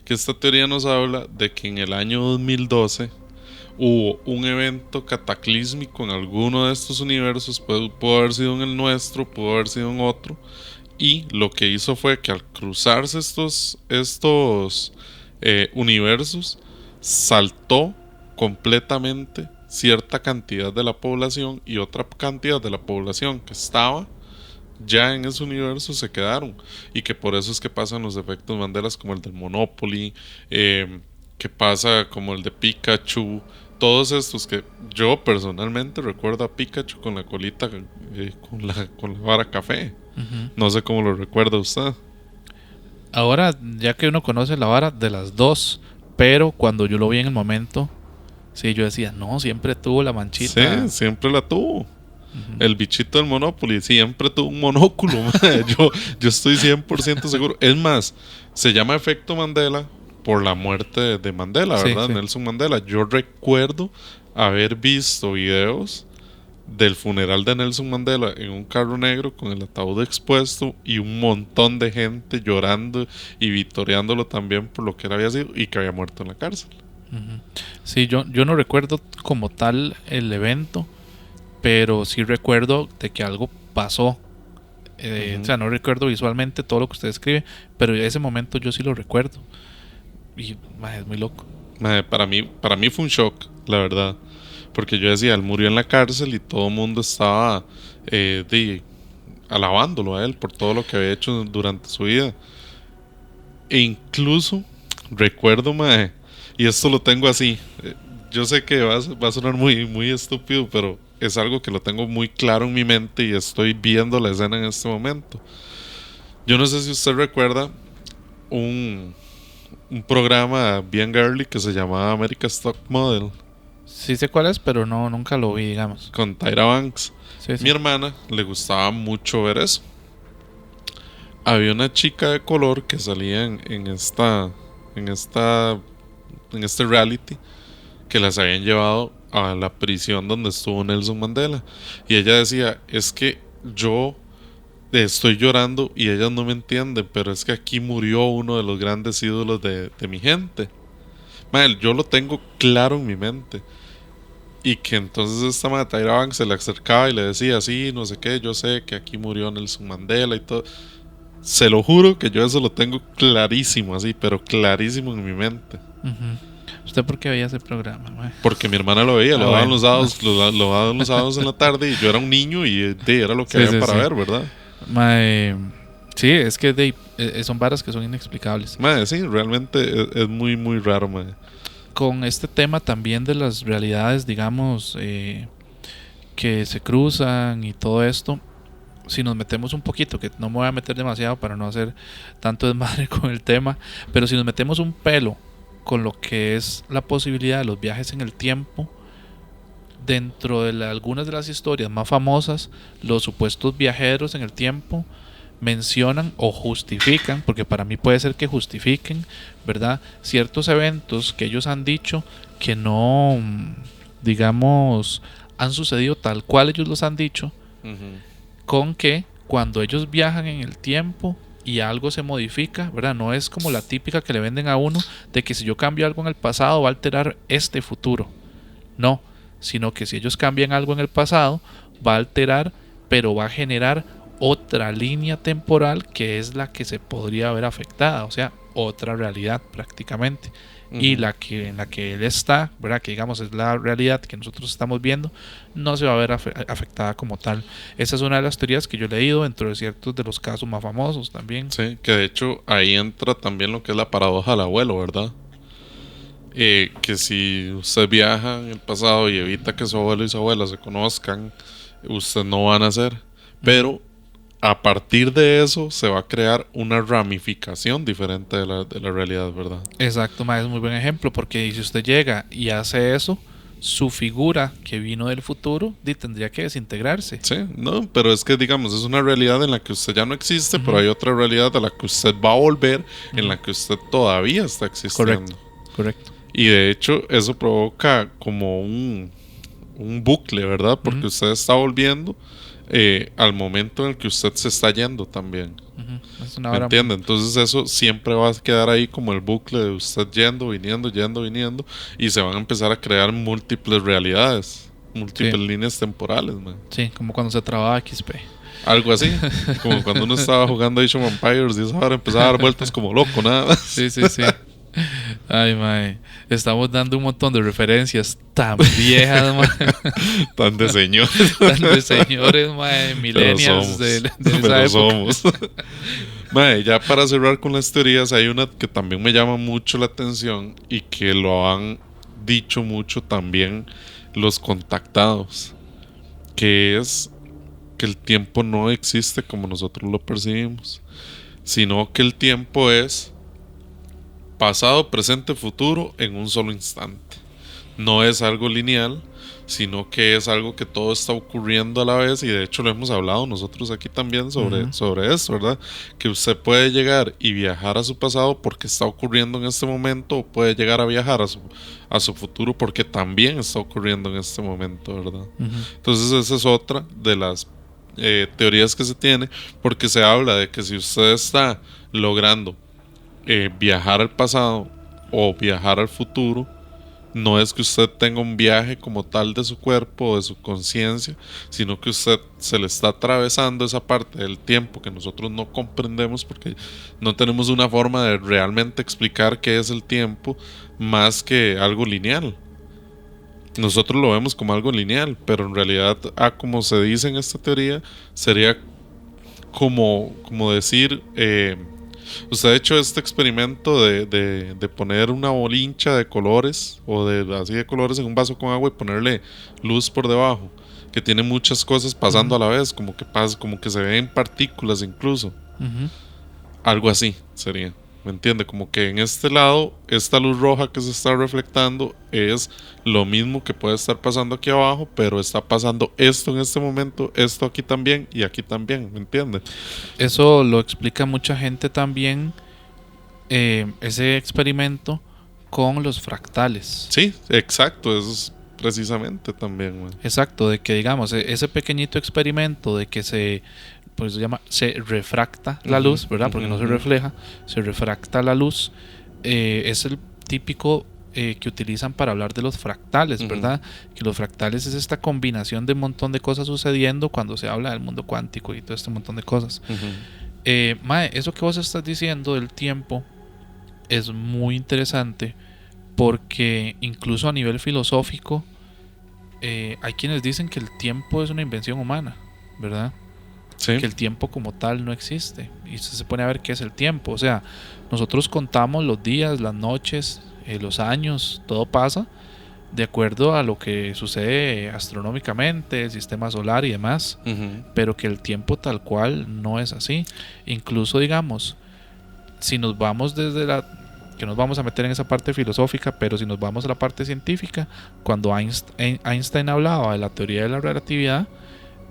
Que esta teoría nos habla de que en el año 2012 hubo un evento cataclísmico en alguno de estos universos, pudo haber sido en el nuestro, pudo haber sido en otro, y lo que hizo fue que al cruzarse estos universos, saltó completamente cierta cantidad de la población, y otra cantidad de la población que estaba ya en ese universo se quedaron, y que por eso es que pasan los efectos Mandelas como el del Monopoly, que pasa como el de Pikachu, todos estos que yo personalmente recuerdo a Pikachu con la colita, con la vara café. No sé cómo lo recuerda usted. Ahora, ya que uno conoce la vara de las dos, pero cuando yo lo vi en el momento, sí, yo decía, no, siempre tuvo la manchita. Sí, siempre la tuvo. El bichito del Monopoly siempre tuvo un monóculo. Yo estoy 100% seguro. Es más, se llama efecto Mandela por la muerte de Mandela, Sí, ¿verdad? sí. Nelson Mandela. Yo recuerdo haber visto videos del funeral de Nelson Mandela en un carro negro con el ataúd expuesto y un montón de gente llorando y vitoreándolo también por lo que él había sido y que había muerto en la cárcel. Sí, yo no recuerdo como tal el evento, pero sí recuerdo de que algo pasó. O sea, no recuerdo visualmente todo lo que usted escribe, pero ese momento yo sí lo recuerdo. Y es muy loco. Para mí fue un shock, la verdad. Porque yo decía, él murió en la cárcel y todo el mundo estaba alabándolo a él por todo lo que había hecho durante su vida. E incluso recuerdo, y esto lo tengo así. Yo sé que va a sonar muy, muy estúpido, pero es algo que lo tengo muy claro en mi mente y estoy viendo la escena en este momento. Yo no sé si usted recuerda un programa bien girly que se llamaba America's Top Model. Sí sé cuál es, pero no, nunca lo vi, digamos. Con Tyra Banks. Sí, sí. Mi hermana le gustaba mucho ver eso. Había una chica de color que salía en este reality, que las habían llevado a la prisión donde estuvo Nelson Mandela. Y ella decía, es que yo estoy llorando y ellas no me entienden, pero es que aquí murió uno de los grandes ídolos de mi gente. Yo lo tengo claro en mi mente. Y que entonces esta madre Tyra Banks se le acercaba y le decía, sí, no sé qué, yo sé que aquí murió Nelson Mandela y todo. Se lo juro que yo eso lo tengo clarísimo, así, pero clarísimo en mi mente. ¿Usted por qué veía ese programa, mae? Porque mi hermana lo veía, lo daban los sábados, lo daban los sábados en la tarde, y yo era un niño y era lo que había para ver, ¿verdad? Mae, sí, es que son varas que son inexplicables. Sí, realmente es muy, muy raro, mae. Con este tema también de las realidades, digamos, que se cruzan y todo esto, si nos metemos un poquito, que no me voy a meter demasiado para no hacer tanto desmadre con el tema, pero si nos metemos un pelo con lo que es la posibilidad de los viajes en el tiempo, dentro de algunas de las historias más famosas, los supuestos viajeros en el tiempo mencionan o justifican, porque para mí puede ser que justifiquen, ¿verdad?, ciertos eventos que ellos han dicho que no, digamos, han sucedido tal cual ellos los han dicho, con que cuando ellos viajan en el tiempo y algo se modifica, ¿verdad? No es como la típica que le venden a uno de que si yo cambio algo en el pasado va a alterar este futuro. No, sino que si ellos cambian algo en el pasado va a alterar, pero va a generar otra línea temporal que es la que se podría ver afectada, o sea, otra realidad prácticamente. Y en la que él está, ¿verdad?, que digamos es la realidad que nosotros estamos viendo, no se va a ver afectada como tal. Esa es una de las teorías que yo he leído dentro de ciertos de los casos más famosos también. Sí, que de hecho ahí entra también lo que es la paradoja del abuelo, ¿verdad? Que si usted viaja en el pasado y evita que su abuelo y su abuela se conozcan, usted no va a nacer. Pero a partir de eso se va a crear una ramificación diferente de la realidad, ¿verdad? Exacto, es muy buen ejemplo, porque si usted llega y hace eso, su figura que vino del futuro tendría que desintegrarse. Sí, no, pero es que digamos, es una realidad en la que usted ya no existe, pero hay otra realidad a la que usted va a volver, en la que usted todavía está existiendo. Correcto. Y de hecho eso provoca como un bucle, ¿verdad? Porque usted está volviendo al momento en el que usted se está yendo también. Es una ¿Me hora. entiende? Entonces eso siempre va a quedar ahí como el bucle de usted yendo, viniendo, y se van a empezar a crear múltiples realidades, múltiples Sí. líneas temporales, man. Sí, como cuando se trababa XP. Algo así, como cuando uno estaba jugando Age of Empires y esa hora empezaba a dar vueltas como loco, nada más. Sí, sí, sí. Ay, mae. Estamos dando un montón de referencias tan viejas, mae. Tan de señor. Tan de señores, mae. Pero Millennials somos. de esa Pero época. somos. Mae, ya para cerrar con las teorías, hay una que también me llama mucho la atención y que lo han dicho mucho también los contactados, que es que el tiempo no existe como nosotros lo percibimos, sino que el tiempo es pasado, presente, futuro en un solo instante. No es algo lineal, sino que es algo que todo está ocurriendo a la vez, y de hecho lo hemos hablado nosotros aquí también sobre esto, ¿verdad? Que usted puede llegar y viajar a su pasado porque está ocurriendo en este momento, o puede llegar a viajar a su futuro porque también está ocurriendo en este momento, ¿verdad? Entonces esa es otra de las teorías que se tiene, porque se habla de que si usted está logrando viajar al pasado o viajar al futuro, no es que usted tenga un viaje como tal de su cuerpo o de su conciencia, sino que usted se le está atravesando esa parte del tiempo que nosotros no comprendemos porque no tenemos una forma de realmente explicar qué es el tiempo más que algo lineal. Nosotros lo vemos como algo lineal, pero en realidad, como se dice en esta teoría, sería como decir... usted ha hecho este experimento de poner una bolincha de colores o así de colores en un vaso con agua y ponerle luz por debajo, que tiene muchas cosas pasando a la vez, como que se ven partículas incluso. Algo así sería, ¿me entiende? Como que en este lado, esta luz roja que se está reflectando es lo mismo que puede estar pasando aquí abajo, pero está pasando esto en este momento, esto aquí también y aquí también, ¿me entiende? Eso lo explica mucha gente también, ese experimento con los fractales. Sí, exacto, eso es precisamente también, man. Exacto, de que digamos, ese pequeñito experimento de que pues se llama, se refracta la luz, ¿verdad? Porque no se refleja, se refracta la luz, es el típico que utilizan para hablar de los fractales, ¿verdad? Que los fractales es esta combinación de un montón de cosas sucediendo cuando se habla del mundo cuántico y todo este montón de cosas. Mae, eso que vos estás diciendo del tiempo es muy interesante porque incluso a nivel filosófico hay quienes dicen que el tiempo es una invención humana, ¿verdad? Sí. Que el tiempo como tal no existe. Y usted se pone a ver qué es el tiempo. O sea, nosotros contamos los días, las noches, los años, todo pasa de acuerdo a lo que sucede astronómicamente, el sistema solar y demás. Pero que el tiempo tal cual no es así. Incluso, digamos, si nos vamos que nos vamos a meter en esa parte filosófica, pero si nos vamos a la parte científica, cuando Einstein hablaba de la teoría de la relatividad,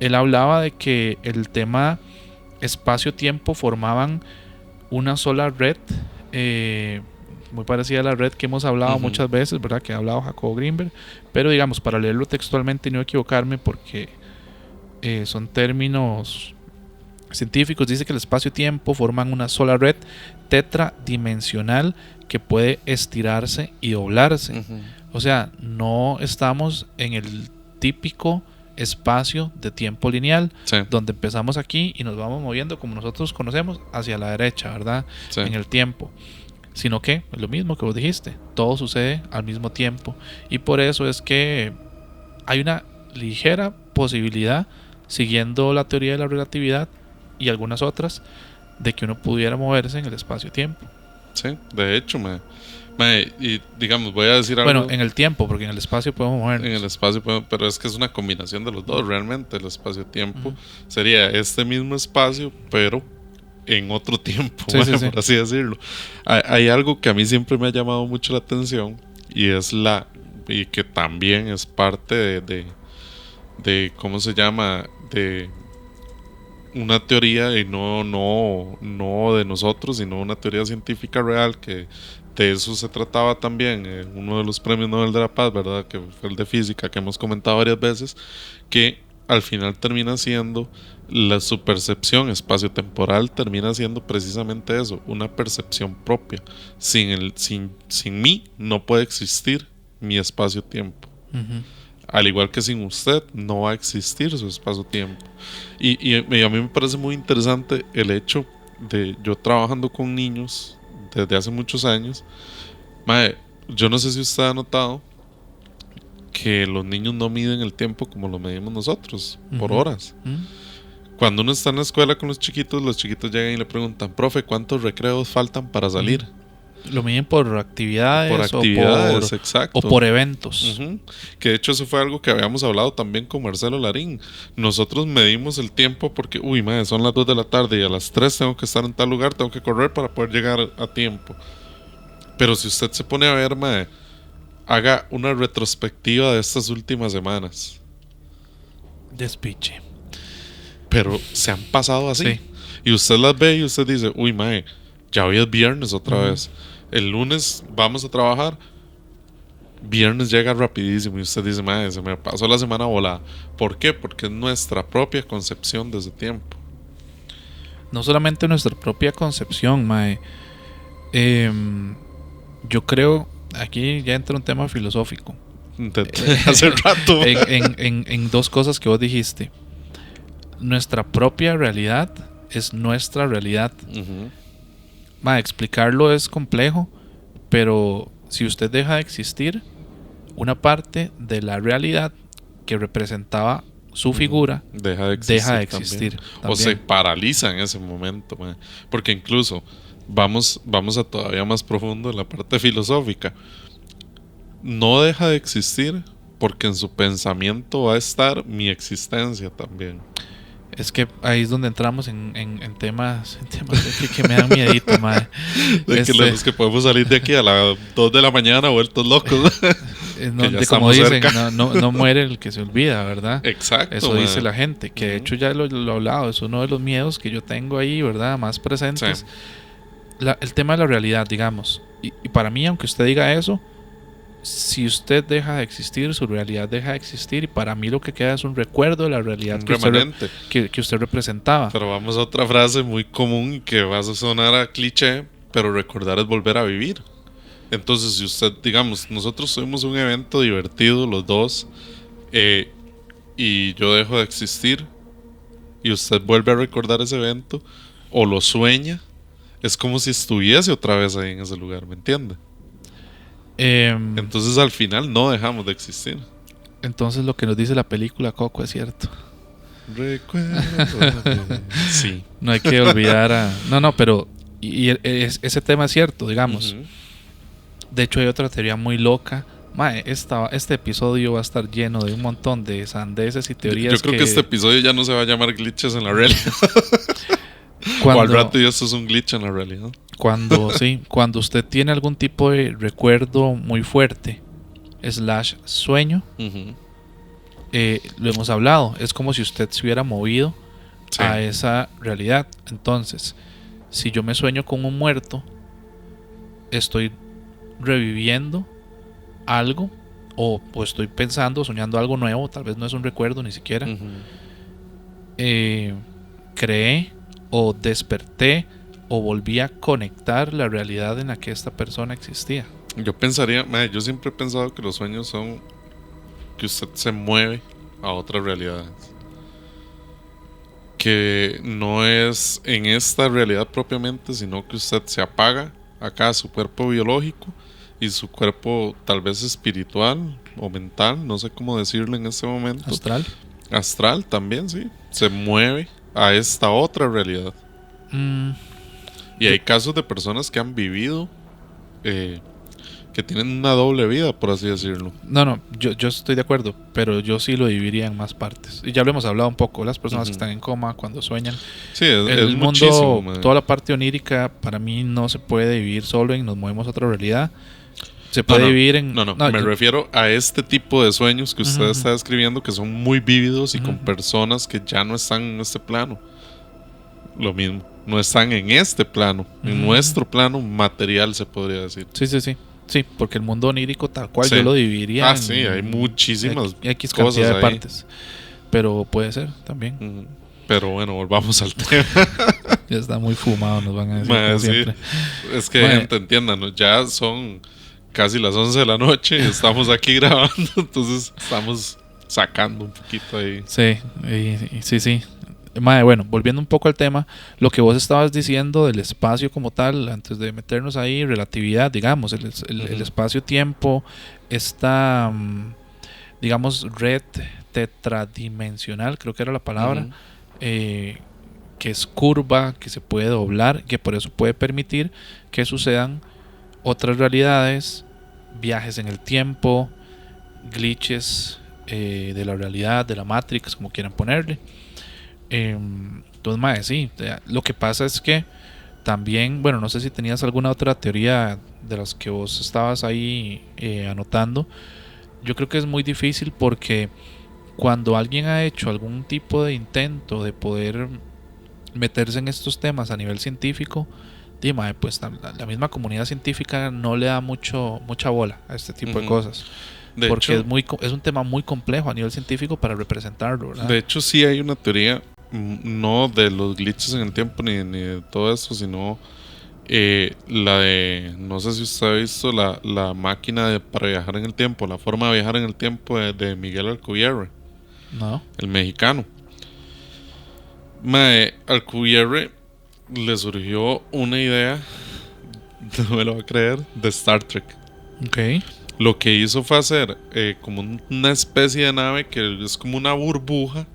él hablaba de que el tema espacio-tiempo formaban una sola red, muy parecida a la red que hemos hablado muchas veces, ¿verdad? Que ha hablado Jacobo Greenberg, pero digamos, para leerlo textualmente y no equivocarme, porque son términos científicos, dice que el espacio-tiempo forman una sola red tetradimensional que puede estirarse y doblarse. O sea, no estamos en el típico espacio de tiempo lineal, donde empezamos aquí y nos vamos moviendo como nosotros conocemos hacia la derecha, ¿verdad? En el tiempo, sino que es lo mismo que vos dijiste, todo sucede al mismo tiempo, y por eso es que hay una ligera posibilidad, siguiendo la teoría de la relatividad y algunas otras, de que uno pudiera moverse en el espacio-tiempo. Sí, de hecho, y digamos, voy a decir algo. Bueno, en el tiempo, porque en el espacio podemos movernos. En el espacio, pero es que es una combinación de los dos, realmente. El espacio-tiempo sería este mismo espacio, pero en otro tiempo, por así decirlo. Hay algo que a mí siempre me ha llamado mucho la atención, y es y que también es parte de ¿cómo se llama? De una teoría, y no de nosotros, sino una teoría científica real, que de eso se trataba también uno de los premios Nobel de la Paz, ¿verdad? Que fue el de física, que hemos comentado varias veces, que al final termina siendo su percepción espacio-temporal, termina siendo precisamente eso, una percepción propia. Sin mí no puede existir mi espacio-tiempo. Ujú. Al igual que sin usted no va a existir su espacio-tiempo. Y a mí me parece muy interesante el hecho de yo trabajando con niños desde hace muchos años. Mae, yo no sé si usted ha notado que los niños no miden el tiempo como lo medimos nosotros, por Ujú. horas. Ujú. Cuando uno está en la escuela con los chiquitos llegan y le preguntan, profe, ¿cuántos recreos faltan para salir? Lo miden por actividades, Por actividades, o exacto. por eventos. Ujú. Que de hecho eso fue algo que habíamos hablado también con Marcelo Larín. Nosotros medimos el tiempo porque, madre, son las 2 de la tarde y a las 3 tengo que estar en tal lugar, tengo que correr para poder llegar a tiempo. Pero si usted se pone a ver, madre, haga una retrospectiva de estas últimas semanas. Despiche. Pero se han pasado así. Sí. Y usted las ve y usted dice, mae, ya hoy es viernes otra Ujú. vez. El lunes vamos a trabajar. Viernes llega rapidísimo y usted dice, mae, se me pasó la semana volada. ¿Por qué? Porque es nuestra propia concepción de ese tiempo. No solamente nuestra propia concepción, mae. Yo creo, aquí ya entra un tema filosófico. Hace rato. En dos cosas que vos dijiste. Nuestra propia realidad es nuestra realidad. Ujú. Mae, explicarlo es complejo, pero si usted deja de existir, una parte de la realidad que representaba su figura deja de existir. O se paraliza en ese momento, mae. Porque incluso vamos a todavía más profundo en la parte filosófica. No deja de existir porque en su pensamiento va a estar mi existencia también. Es que ahí es donde entramos en temas que me dan miedito, madre. De que los que podemos salir de aquí a las 2 de la mañana vueltos locos. Como dicen, no muere el que se olvida, ¿verdad? Exacto. Eso dice la gente, que de hecho ya lo he hablado, es uno de los miedos que yo tengo ahí, ¿verdad? Más presentes. Sí. El tema de la realidad, digamos. Y para mí, aunque usted diga eso, si usted deja de existir, su realidad deja de existir, y para mí lo que queda es un recuerdo de la realidad que usted representaba. Pero vamos a otra frase muy común y que va a sonar a cliché, pero recordar es volver a vivir. Entonces, si usted, digamos, nosotros tuvimos un evento divertido los dos, y yo dejo de existir, y usted vuelve a recordar ese evento, o lo sueña, es como si estuviese otra vez ahí en ese lugar, ¿me entiende? Entonces al final no dejamos de existir. Entonces lo que nos dice la película Coco es cierto. Recuerdo. Sí. No hay que olvidar a... No, pero ese tema es cierto, digamos. Uh-huh. De hecho hay otra teoría muy loca. Mae, este episodio va a estar lleno de un montón de sandeces y teorías. Yo creo que este episodio ya no se va a llamar glitches en la realidad. O al rato y esto es un glitch en la realidad. Cuando usted tiene algún tipo de recuerdo muy fuerte / sueño, uh-huh. Lo hemos hablado, es como si usted se hubiera movido a esa realidad. Entonces, si yo me sueño con un muerto, estoy reviviendo algo, o estoy soñando algo nuevo, tal vez no es un recuerdo ni siquiera. Uh-huh. Creé o desperté o volví a conectar la realidad en la que esta persona existía. Yo siempre he pensado que los sueños son que usted se mueve a otras realidades, que no es en esta realidad propiamente, sino que usted se apaga acá su cuerpo biológico y su cuerpo tal vez espiritual o mental, no sé cómo decirlo en este momento. Astral también, sí. Se mueve a esta otra realidad. Y hay casos de personas que han vivido, que tienen una doble vida, por así decirlo. No, yo estoy de acuerdo, pero yo sí lo dividiría en más partes. Y ya lo hemos hablado un poco, las personas que están en coma, cuando sueñan. Sí, el mundo, toda la parte onírica, para mí no se puede vivir solo en nos movemos a otra realidad. Se puede vivir en... me refiero a este tipo de sueños que usted está describiendo, que son muy vívidos y con personas que ya no están en este plano. Lo mismo, no están en este plano, en nuestro plano material, se podría decir. Sí, porque el mundo onírico tal cual yo lo dividiría hay muchísimas X cantidad de partes. pero puede ser también. Pero bueno, volvamos al tema. Ya está muy fumado, nos van a decir Mae, como sí. siempre. Es que, Mae. gente, entiéndanos, ya son casi las 11 de la noche y estamos aquí grabando, entonces estamos sacando un poquito ahí. Sí, sí. Mae, bueno, volviendo un poco al tema, lo que vos estabas diciendo del espacio como tal, antes de meternos ahí, relatividad, digamos, el espacio-tiempo, esta, digamos, red tetradimensional, creo que era la palabra, que es curva, que se puede doblar, que por eso puede permitir que sucedan otras realidades, viajes en el tiempo, glitches de la realidad, de la Matrix, como quieran ponerle. Entonces, mae, sí, lo que pasa es que también, bueno, no sé si tenías alguna otra teoría de las que vos estabas ahí anotando. Yo creo que es muy difícil porque cuando alguien ha hecho algún tipo de intento de poder meterse en estos temas a nivel científico, dime, pues la misma comunidad científica no le da mucha bola a este tipo de cosas. De Porque hecho, es un tema muy complejo a nivel científico para representarlo, ¿verdad? de hecho, sí hay una teoría, no de los glitches en el tiempo ni de todo eso, sino la de, no sé si usted ha visto la máquina para viajar en el tiempo, la forma de viajar en el tiempo de Miguel Alcubierre, No. el mexicano. Mae, Alcubierre le surgió una idea, no me lo va a creer, de Star Trek. Ok. Lo que hizo fue hacer como una especie de nave que es como una burbuja,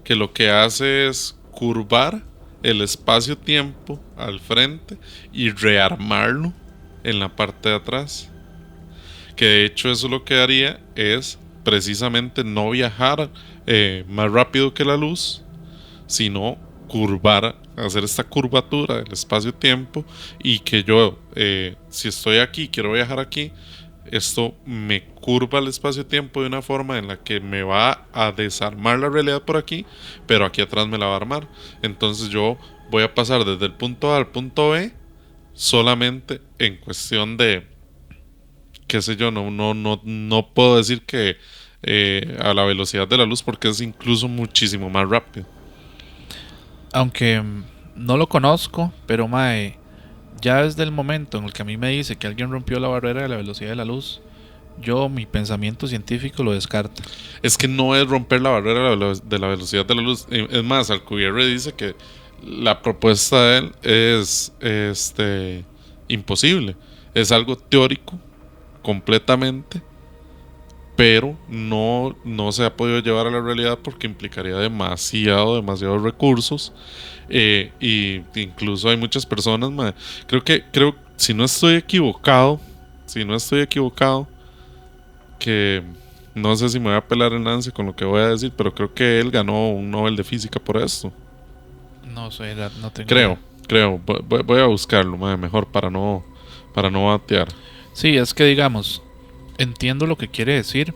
que lo que hace es curvar el espacio-tiempo al frente y rearmarlo en la parte de atrás. Que de hecho eso lo que haría es precisamente no viajar más rápido que la luz, sino curvar, hacer esta curvatura del espacio-tiempo, y que yo, si estoy aquí, quiero viajar aquí, esto me curva el espacio-tiempo de una forma en la que me va a desarmar la realidad por aquí, pero aquí atrás me la va a armar. Entonces yo voy a pasar desde el punto A al punto B solamente en cuestión de, qué sé yo, no puedo decir que a la velocidad de la luz, porque es incluso muchísimo más rápido. Aunque no lo conozco, pero mae, ya desde el momento en el que a mí me dice que alguien rompió la barrera de la velocidad de la luz, yo mi pensamiento científico lo descarta. Es que no es romper la barrera de la velocidad de la luz. Es más, Alcubierre dice que la propuesta de él es imposible. Es algo teórico completamente, pero no se ha podido llevar a la realidad porque implicaría demasiados recursos. Y incluso hay muchas personas, creo, si no estoy equivocado, que no sé si me voy a pelar el lance con lo que voy a decir, pero creo que él ganó un Nobel de Física por esto. No sé, no tengo Creo, idea. voy a buscarlo, mejor para no batear. Sí, es que digamos, entiendo lo que quiere decir,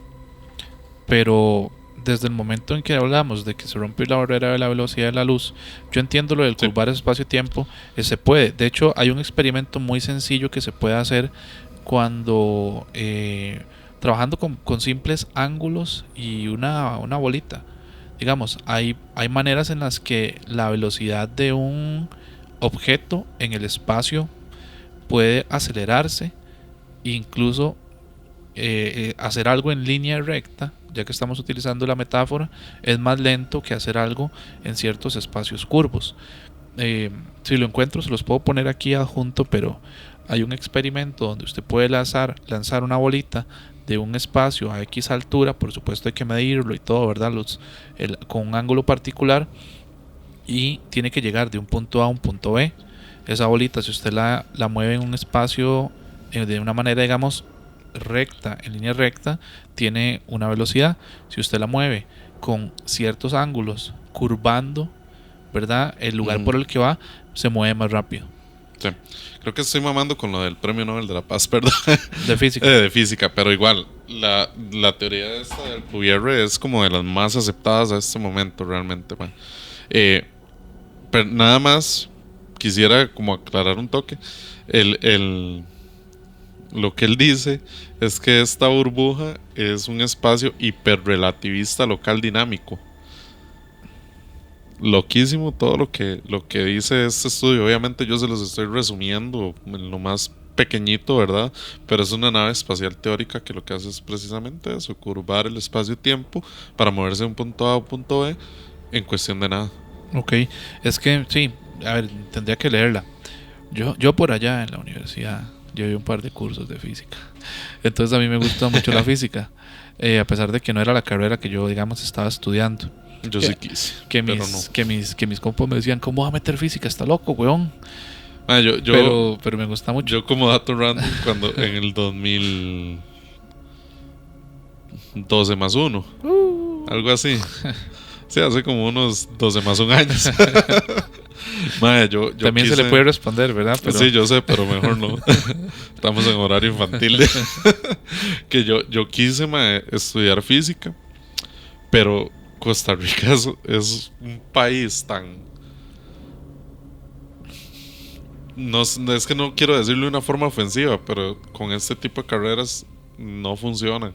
pero desde el momento en que hablamos de que se rompe la barrera de la velocidad de la luz, yo entiendo lo del Sí. curvar espacio-tiempo, se puede. De hecho, hay un experimento muy sencillo que se puede hacer cuando trabajando con simples ángulos y una bolita. Digamos, hay maneras en las que la velocidad de un objeto en el espacio puede acelerarse, incluso hacer algo en línea recta, ya que estamos utilizando la metáfora, es más lento que hacer algo en ciertos espacios curvos. Si lo encuentro se los puedo poner aquí adjunto, pero hay un experimento donde usted puede lanzar una bolita de un espacio a X altura, por supuesto hay que medirlo y todo, ¿verdad? Con un ángulo particular, y tiene que llegar de un punto A a un punto B. Esa bolita, si usted la mueve en un espacio de una manera, digamos, recta, en línea recta, tiene una velocidad. Si usted la mueve con ciertos ángulos, curvando, ¿verdad?, el lugar por el que va, se mueve más rápido. Sí. Creo que estoy mamando con lo del Premio Nobel de la Paz, perdón. De física. De física, pero igual, la teoría esta del Alcubierre es como de las más aceptadas a este momento, realmente, man. Pero nada más quisiera como aclarar un toque. Lo que él dice es que esta burbuja es un espacio hiperrelativista local dinámico. loquísimo todo lo que dice este estudio. Obviamente yo se los estoy resumiendo en lo más pequeñito, ¿verdad? Pero es una nave espacial teórica que lo que hace es precisamente eso, curvar el espacio-tiempo para moverse de un punto A a un punto B en cuestión de nada. Ok, es que sí, a ver, tendría que leerla. Yo por allá en la universidad llevé un par de cursos de física. Entonces a mí me gusta mucho la física, a pesar de que no era la carrera que yo, digamos, estaba estudiando. Yo sí quise, Que pero mis, no. que mis compas me decían, ¿cómo va a meter física? Está loco, weón. Pero me gusta mucho. Yo como dato random, cuando en el 2012 más 1, algo así. Sí, hace como unos 12 más 1 años. Mae, yo También quise, se le puede responder, ¿verdad? Pero, sí, yo sé, pero mejor no. Estamos en horario infantil. Que yo quise, mae, estudiar física, pero Costa Rica es un país tan... No, es que no quiero decirlo de una forma ofensiva, pero con este tipo de carreras no funcionan.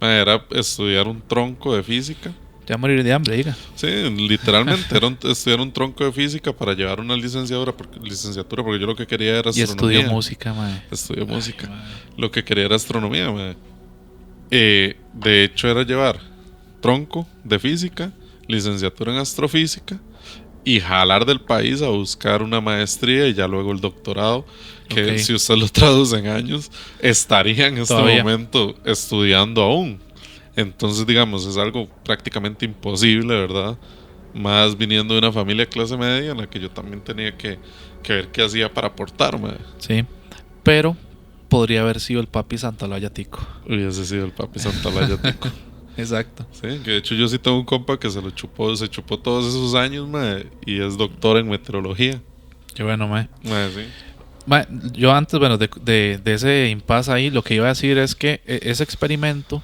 Mae, era estudiar un tronco de física. ya morir de hambre, diga. Sí, literalmente era estudiar un tronco de física para llevar una licenciatura, porque yo lo que quería era Y astronomía. estudió música, mae. Estudié música. Mae. Lo que quería era astronomía, mae. De hecho era llevar tronco de física, licenciatura en astrofísica y jalar del país a buscar una maestría y ya luego el doctorado, que Ok. si usted lo traduce en años, estaría en este Todavía. momento estudiando aún. Entonces, digamos, es algo prácticamente imposible, ¿verdad? Más viniendo de una familia de clase media en la que yo también tenía que ver qué hacía para aportarme. Sí. Pero podría haber sido el papi Santalaya Tico. Hubiese sido el papi Santalaya Tico. Exacto. Sí, que de hecho yo sí tengo un compa que se chupó todos esos años, mae, y es doctor en meteorología. Qué bueno, mae. Mae, sí. Mae, yo antes, bueno, de ese impasse ahí, lo que iba a decir es que ese experimento,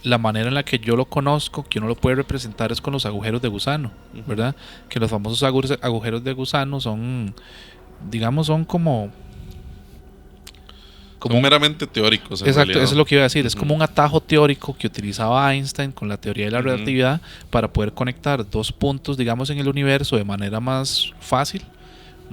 la manera en la que yo lo conozco, que uno lo puede representar es con los agujeros de gusano, ¿verdad? Que los famosos agujeros de gusano son, digamos, son como Son meramente teóricos, en exacto, realidad. eso es lo que iba a decir. Es como un atajo teórico que utilizaba Einstein con la teoría de la relatividad para poder conectar dos puntos, digamos, en el universo de manera más fácil,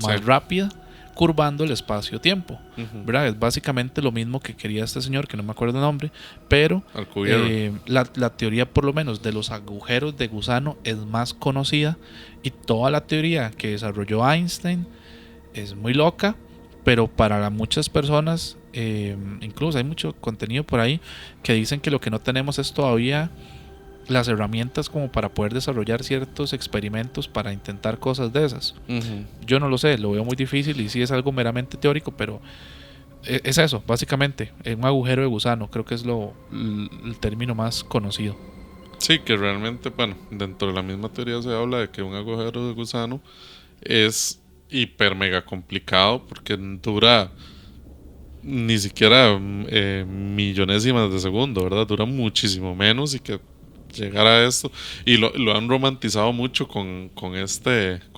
más Sí. rápida, curvando el espacio-tiempo. Ujú. ¿Verdad? Es básicamente lo mismo que quería este señor, que no me acuerdo el nombre, pero Alcubierre. la teoría, por lo menos, de los agujeros de gusano es más conocida y toda la teoría que desarrolló Einstein es muy loca, pero para muchas personas, incluso hay mucho contenido por ahí que dicen que lo que no tenemos es todavía las herramientas como para poder desarrollar ciertos experimentos para intentar cosas de esas. Ujú. Yo no lo sé, lo veo muy difícil y sí es algo meramente teórico, pero es eso, básicamente, un agujero de gusano, creo que es el término más conocido. Sí, que realmente, bueno, dentro de la misma teoría se habla de que un agujero de gusano es hiper mega complicado porque dura ni siquiera millonésimas de segundo, ¿verdad? Dura muchísimo menos y que llegar a esto. Y lo han romantizado mucho con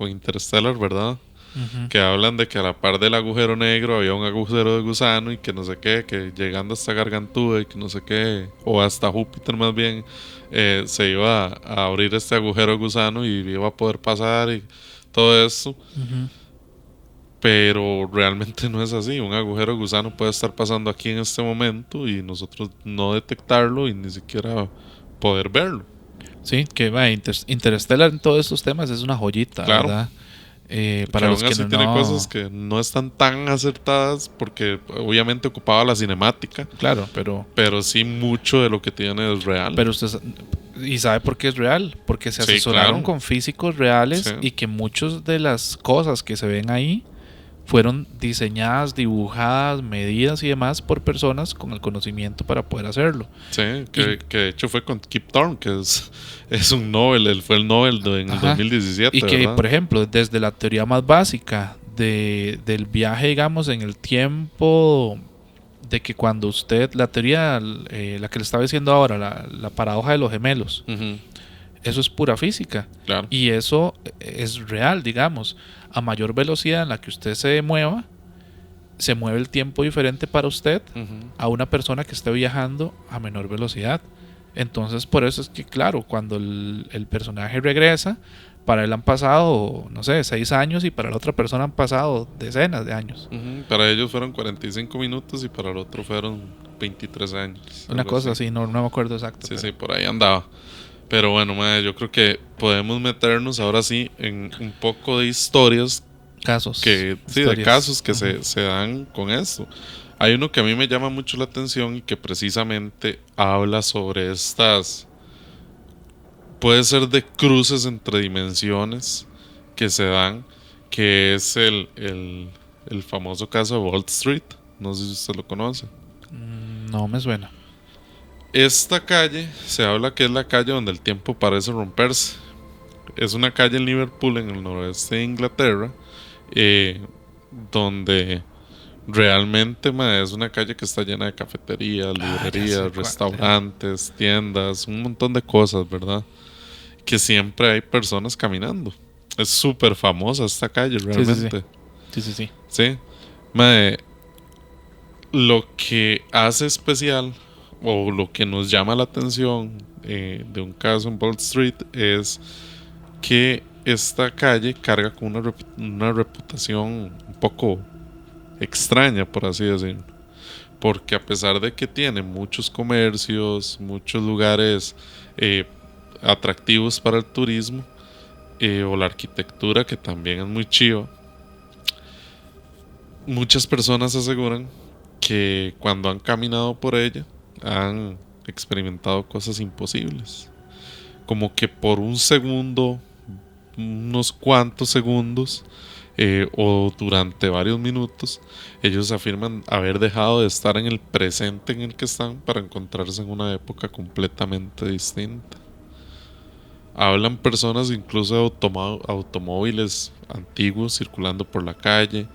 Interstellar, ¿verdad? Ujú. Que hablan de que a la par del agujero negro había un agujero de gusano y que no sé qué, que llegando hasta Gargantúa y que no sé qué, o hasta Júpiter más bien, se iba a abrir este agujero de gusano y iba a poder pasar y todo eso. Ujú. Pero realmente no es así. Un agujero de gusano puede estar pasando aquí en este momento y nosotros no detectarlo y ni siquiera poder verlo. Sí, que va, Interstellar en todos estos temas es una joyita, Claro. ¿verdad? Que Para aún los que así no, tiene cosas que no están tan acertadas porque obviamente ocupaba la cinemática, claro, pero sí mucho de lo que tiene es real. ¿y sabe por qué es real? Porque se Sí, asesoraron claro. con físicos reales Sí. y que muchas de las cosas que se ven ahí fueron diseñadas, dibujadas, medidas y demás por personas con el conocimiento para poder hacerlo. Sí, que de hecho fue con Kip Thorne, que es un Nobel, él fue el Nobel en el Ajá. 2017. Y que, ¿verdad? por ejemplo, desde la teoría más básica del viaje, digamos, en el tiempo, de que cuando usted, la teoría, la que le estaba diciendo ahora, la paradoja de los gemelos, Ujú, eso es pura física. claro. Y eso es real, digamos. A mayor velocidad en la que usted se mueva, se mueve el tiempo diferente para usted Ujú. a una persona que esté viajando a menor velocidad. Entonces, por eso es que, claro, cuando el personaje regresa, para él han pasado, no sé, 6 años y para la otra persona han pasado decenas de años. Para ellos fueron 45 minutos y para el otro fueron 23 años. Una cosa así, no me acuerdo exacto. Sí, sí, por ahí andaba. Pero bueno, mae, yo creo que podemos meternos ahora sí en un poco de historias. Casos. Sí, de casos que se dan con esto. Hay uno que a mí me llama mucho la atención y que precisamente habla sobre estas, puede ser de cruces entre dimensiones que se dan, que es el famoso caso de Wall Street. No sé si usted lo conoce. No me suena. Esta calle se habla que es la calle donde el tiempo parece romperse. Es una calle en Liverpool, en el noroeste de Inglaterra, donde realmente es una calle que está llena de cafeterías, librerías, restaurantes, tiendas, un montón de cosas, ¿verdad? Que siempre hay personas caminando. Es súper famosa esta calle realmente. Sí. Sí. Mae, lo que hace especial o lo que nos llama la atención de un caso en Wall Street es que esta calle carga con una reputación un poco extraña, por así decirlo, porque a pesar de que tiene muchos comercios, muchos lugares atractivos para el turismo, o la arquitectura, que también es muy chiva, muchas personas aseguran que cuando han caminado por ella han experimentado cosas imposibles, como que por un segundo, unos cuantos segundos, o durante varios minutos, ellos afirman haber dejado de estar en el presente en el que están para encontrarse en una época completamente distinta. Hablan personas incluso de automóviles antiguos circulando por la calle,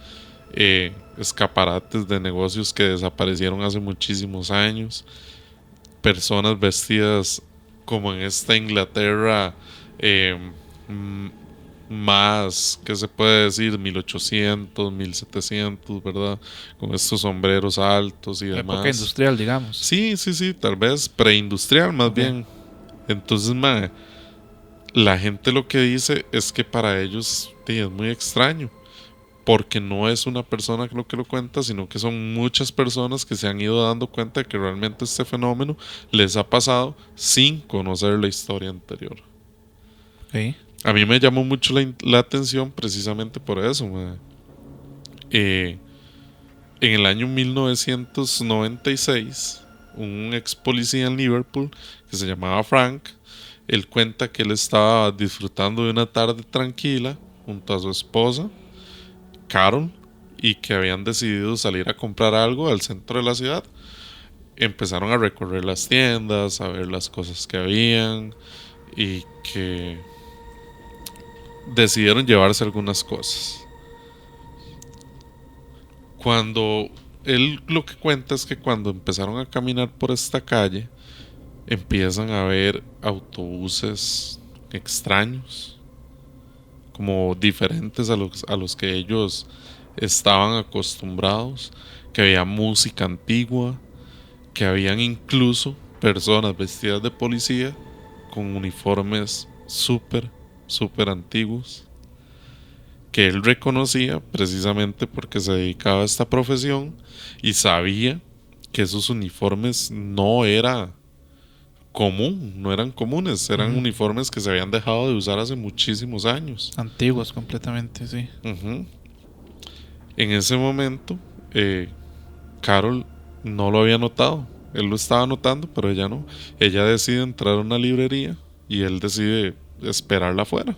escaparates de negocios que desaparecieron hace muchísimos años, personas vestidas como en esta Inglaterra más, ¿qué se puede decir? 1800, 1700, ¿verdad? Con estos sombreros altos y demás. Época industrial, digamos. Sí, tal vez preindustrial más bien. Entonces, la gente lo que dice es que para ellos es muy extraño, porque no es una persona lo que lo cuenta, sino que son muchas personas que se han ido dando cuenta de que realmente este fenómeno les ha pasado sin conocer la historia anterior. A mí me llamó mucho la atención precisamente por eso. En el año 1996, un ex policía en Liverpool que se llamaba Frank, él cuenta que él estaba disfrutando de una tarde tranquila junto a su esposa, Carol, y que habían decidido salir a comprar algo al centro de la ciudad. Empezaron a recorrer las tiendas, a ver las cosas que habían, y que decidieron llevarse algunas cosas. Cuando él lo que cuenta es que cuando empezaron a caminar por esta calle, empiezan a ver autobuses extraños, como diferentes a los que ellos estaban acostumbrados, que había música antigua, que habían incluso personas vestidas de policía con uniformes súper antiguos, que él reconocía precisamente porque se dedicaba a esta profesión y sabía que esos uniformes no eran comunes, eran uniformes que se habían dejado de usar hace muchísimos años. Antiguos completamente, sí. En ese momento, Carol no lo había notado. Él lo estaba notando, pero ella no. Ella decide entrar a una librería y él decide esperarla afuera,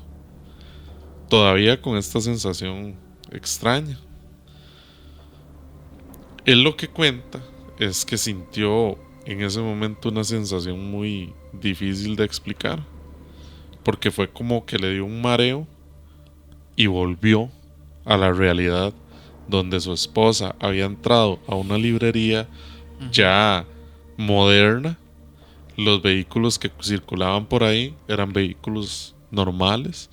todavía con esta sensación extraña. Él lo que cuenta es que sintió en ese momento una sensación muy difícil de explicar, porque fue como que le dio un mareo y volvió a la realidad, donde su esposa había entrado a una librería ya moderna. Los vehículos que circulaban por ahí eran vehículos normales.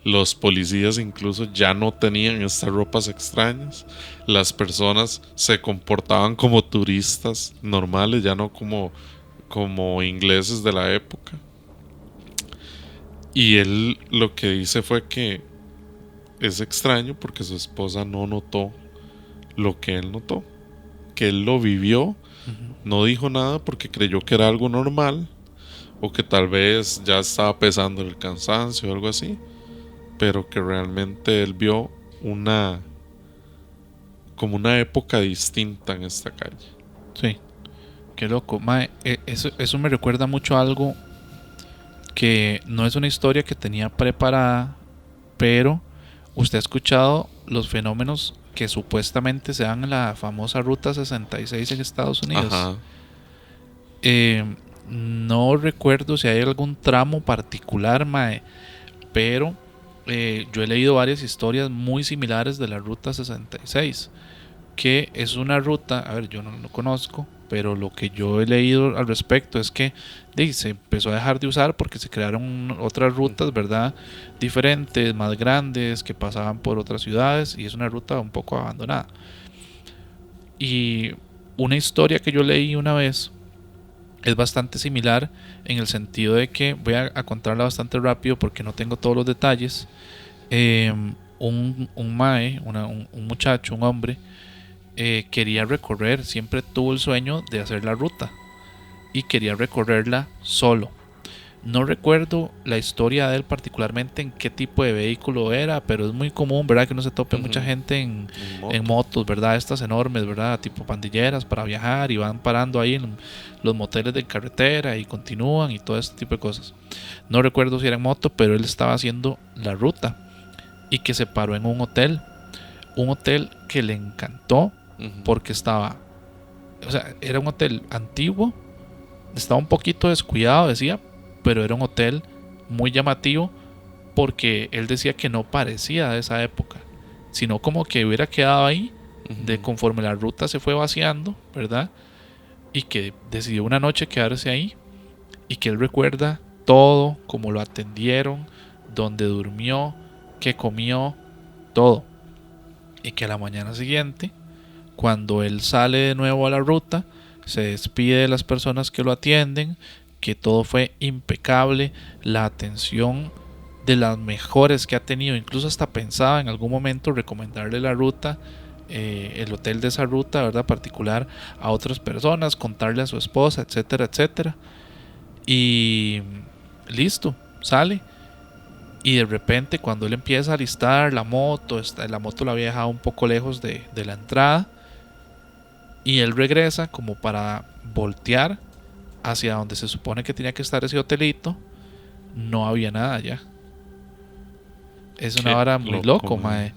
Los policías incluso ya no tenían estas ropas extrañas. Las personas se comportaban como turistas normales, ya no como ingleses de la época. Y él lo que dice fue que es extraño porque su esposa no notó lo que él notó, que él lo vivió, no dijo nada porque creyó que era algo normal o que tal vez ya estaba pesando el cansancio o algo así, pero que realmente él vio una como una época distinta en esta calle. Sí, qué loco. Mae, eso me recuerda mucho a algo que no es una historia que tenía preparada, pero usted ha escuchado los fenómenos que supuestamente se dan en la famosa Ruta 66 en Estados Unidos. Ajá. No recuerdo si hay algún tramo particular, mae, pero yo he leído varias historias muy similares de la Ruta 66, que es una ruta, a ver, yo no lo conozco, pero lo que yo he leído al respecto es que se empezó a dejar de usar porque se crearon otras rutas, ¿verdad? Diferentes, más grandes, que pasaban por otras ciudades, y es una ruta un poco abandonada. Y una historia que yo leí una vez es bastante similar en el sentido de que voy a contarla bastante rápido porque no tengo todos los detalles. Un mae, un muchacho, un hombre, quería recorrer, siempre tuvo el sueño de hacer la ruta y quería recorrerla solo. No recuerdo la historia de él particularmente en qué tipo de vehículo era, pero es muy común, ¿verdad? Que no se tope mucha gente en motos, ¿verdad? Estas enormes, ¿verdad? Tipo pandilleras para viajar y van parando ahí en los moteles de carretera y continúan y todo este tipo de cosas. No recuerdo si era en moto, pero él estaba haciendo la ruta y que se paró en un hotel que le encantó porque estaba, o sea, era un hotel antiguo, estaba un poquito descuidado, decía, pero era un hotel muy llamativo porque él decía que no parecía de esa época, sino como que hubiera quedado ahí de conforme la ruta se fue vaciando, ¿verdad? Y que decidió una noche quedarse ahí y que él recuerda todo, cómo lo atendieron, dónde durmió, qué comió, todo. Y que a la mañana siguiente, cuando él sale de nuevo a la ruta, se despide de las personas que lo atienden, que todo fue impecable, la atención de las mejores que ha tenido, incluso hasta pensaba en algún momento recomendarle la ruta, el hotel de esa ruta, ¿verdad? Particular a otras personas, contarle a su esposa, etcétera, etcétera. Y listo, sale. Y de repente cuando él empieza a alistar la moto la había dejado un poco lejos de la entrada, y él regresa como para voltear hacia donde se supone que tenía que estar ese hotelito. No había nada ya. Es una hora muy loco, mae.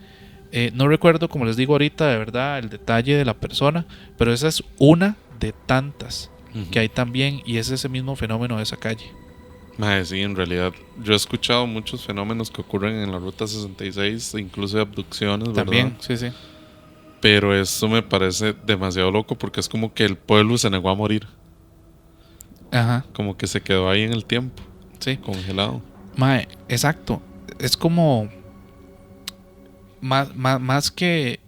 No recuerdo, como les digo ahorita, de verdad el detalle de la persona, pero esa es una de tantas que hay también, y es ese mismo fenómeno de esa calle. Mae, sí, en realidad yo he escuchado muchos fenómenos que ocurren en la Ruta 66, incluso de abducciones, ¿verdad? También, sí, sí. Pero eso me parece demasiado loco porque es como que el pueblo se negó a morir. Ajá. Como que se quedó ahí en el tiempo. Sí. Congelado. Mae, exacto. Es como más que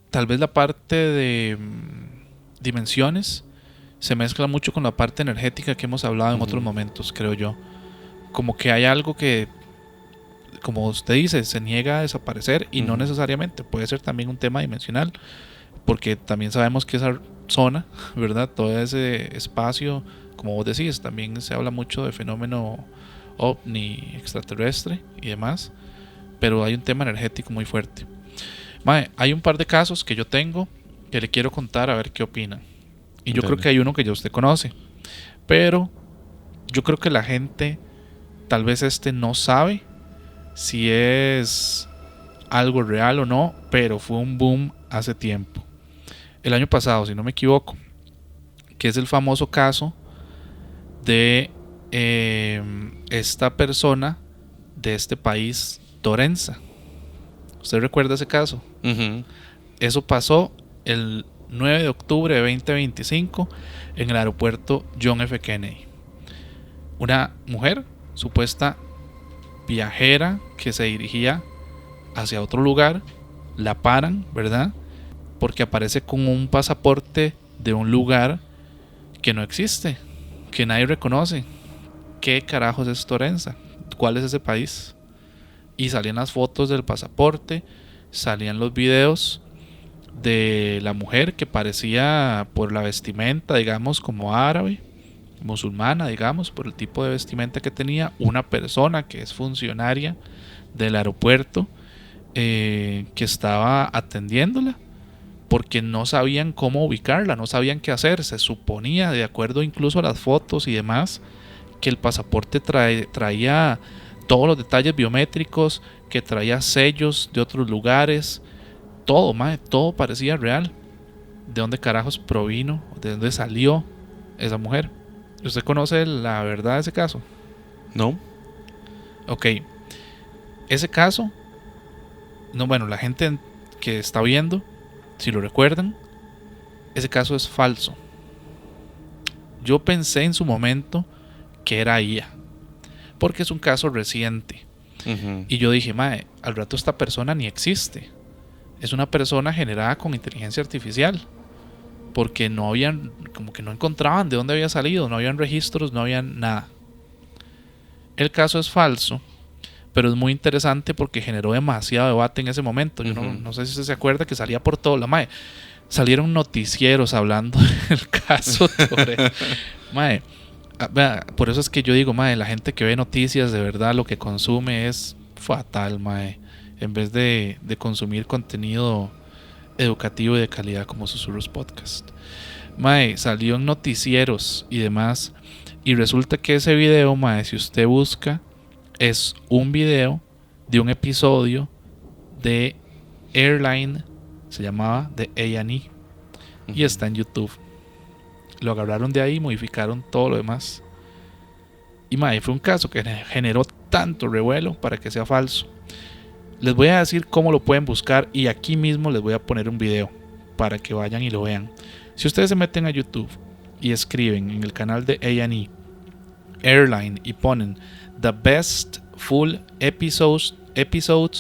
tal vez la parte de dimensiones, se mezcla mucho con la parte energética que hemos hablado en otros momentos, creo yo. Como que hay algo que, como usted dice, se niega a desaparecer, y no necesariamente, puede ser también un tema dimensional, porque también sabemos que esa zona, ¿verdad? Todo ese espacio, como vos decís, también se habla mucho de fenómeno ovni extraterrestre y demás, pero hay un tema energético muy fuerte. Mae, hay un par de casos que yo tengo que le quiero contar a ver qué opina. Y yo creo que hay uno que ya usted conoce, pero yo creo que la gente tal vez no sabe si es algo real o no, pero fue un boom hace tiempo. El año pasado, si no me equivoco, que es el famoso caso de esta persona de este país, Dorenza. ¿Usted recuerda ese caso? Eso pasó el 9 de octubre de 2025 en el aeropuerto John F. Kennedy. Una mujer, supuesta viajera, que se dirigía hacia otro lugar, la paran, ¿verdad? Porque aparece con un pasaporte de un lugar que no existe, que nadie reconoce. ¿Qué carajos es Dorenza? cuál es ese país. Y salían las fotos del pasaporte, salían los videos de la mujer que parecía por la vestimenta, digamos, como árabe, musulmana, digamos, por el tipo de vestimenta que tenía, una persona que es funcionaria del aeropuerto que estaba atendiéndola porque no sabían cómo ubicarla, no sabían qué hacer. Se suponía, de acuerdo incluso a las fotos y demás, que el pasaporte traía todos los detalles biométricos, que traía sellos de otros lugares, todo, mae, todo parecía real. ¿De dónde carajos provino? ¿De dónde salió esa mujer? ¿Usted conoce la verdad de ese caso? No. Ok, ese caso, no, bueno, la gente que está viendo, si lo recuerdan, ese caso es falso. Yo pensé en su momento que era IA, porque es un caso reciente. Uh-huh. Y yo dije, mae, al rato esta persona ni existe. Es una persona generada con inteligencia artificial. Porque no habían, como que no encontraban de dónde había salido, no habían registros, no había nada. El caso es falso, pero es muy interesante porque generó demasiado debate en ese momento. Yo no sé si usted se acuerda que salía por todo la mae. Salieron noticieros hablando del caso. Mae, por eso es que yo digo, mae, la gente que ve noticias de verdad lo que consume es fatal, mae. En vez de consumir contenido educativo y de calidad como Susurros Podcast. Mae, salió en noticieros y demás. Y resulta que ese video, mae, si usted busca, es un video de un episodio de Airline, se llamaba de A&E, y está en YouTube. Lo agarraron de ahí, modificaron todo lo demás. Y mae, fue un caso que generó tanto revuelo para que sea falso. Les voy a decir cómo lo pueden buscar y aquí mismo les voy a poner un video para que vayan y lo vean. Si ustedes se meten a YouTube y escriben en el canal de A&E Airline y ponen The Best Full Episodes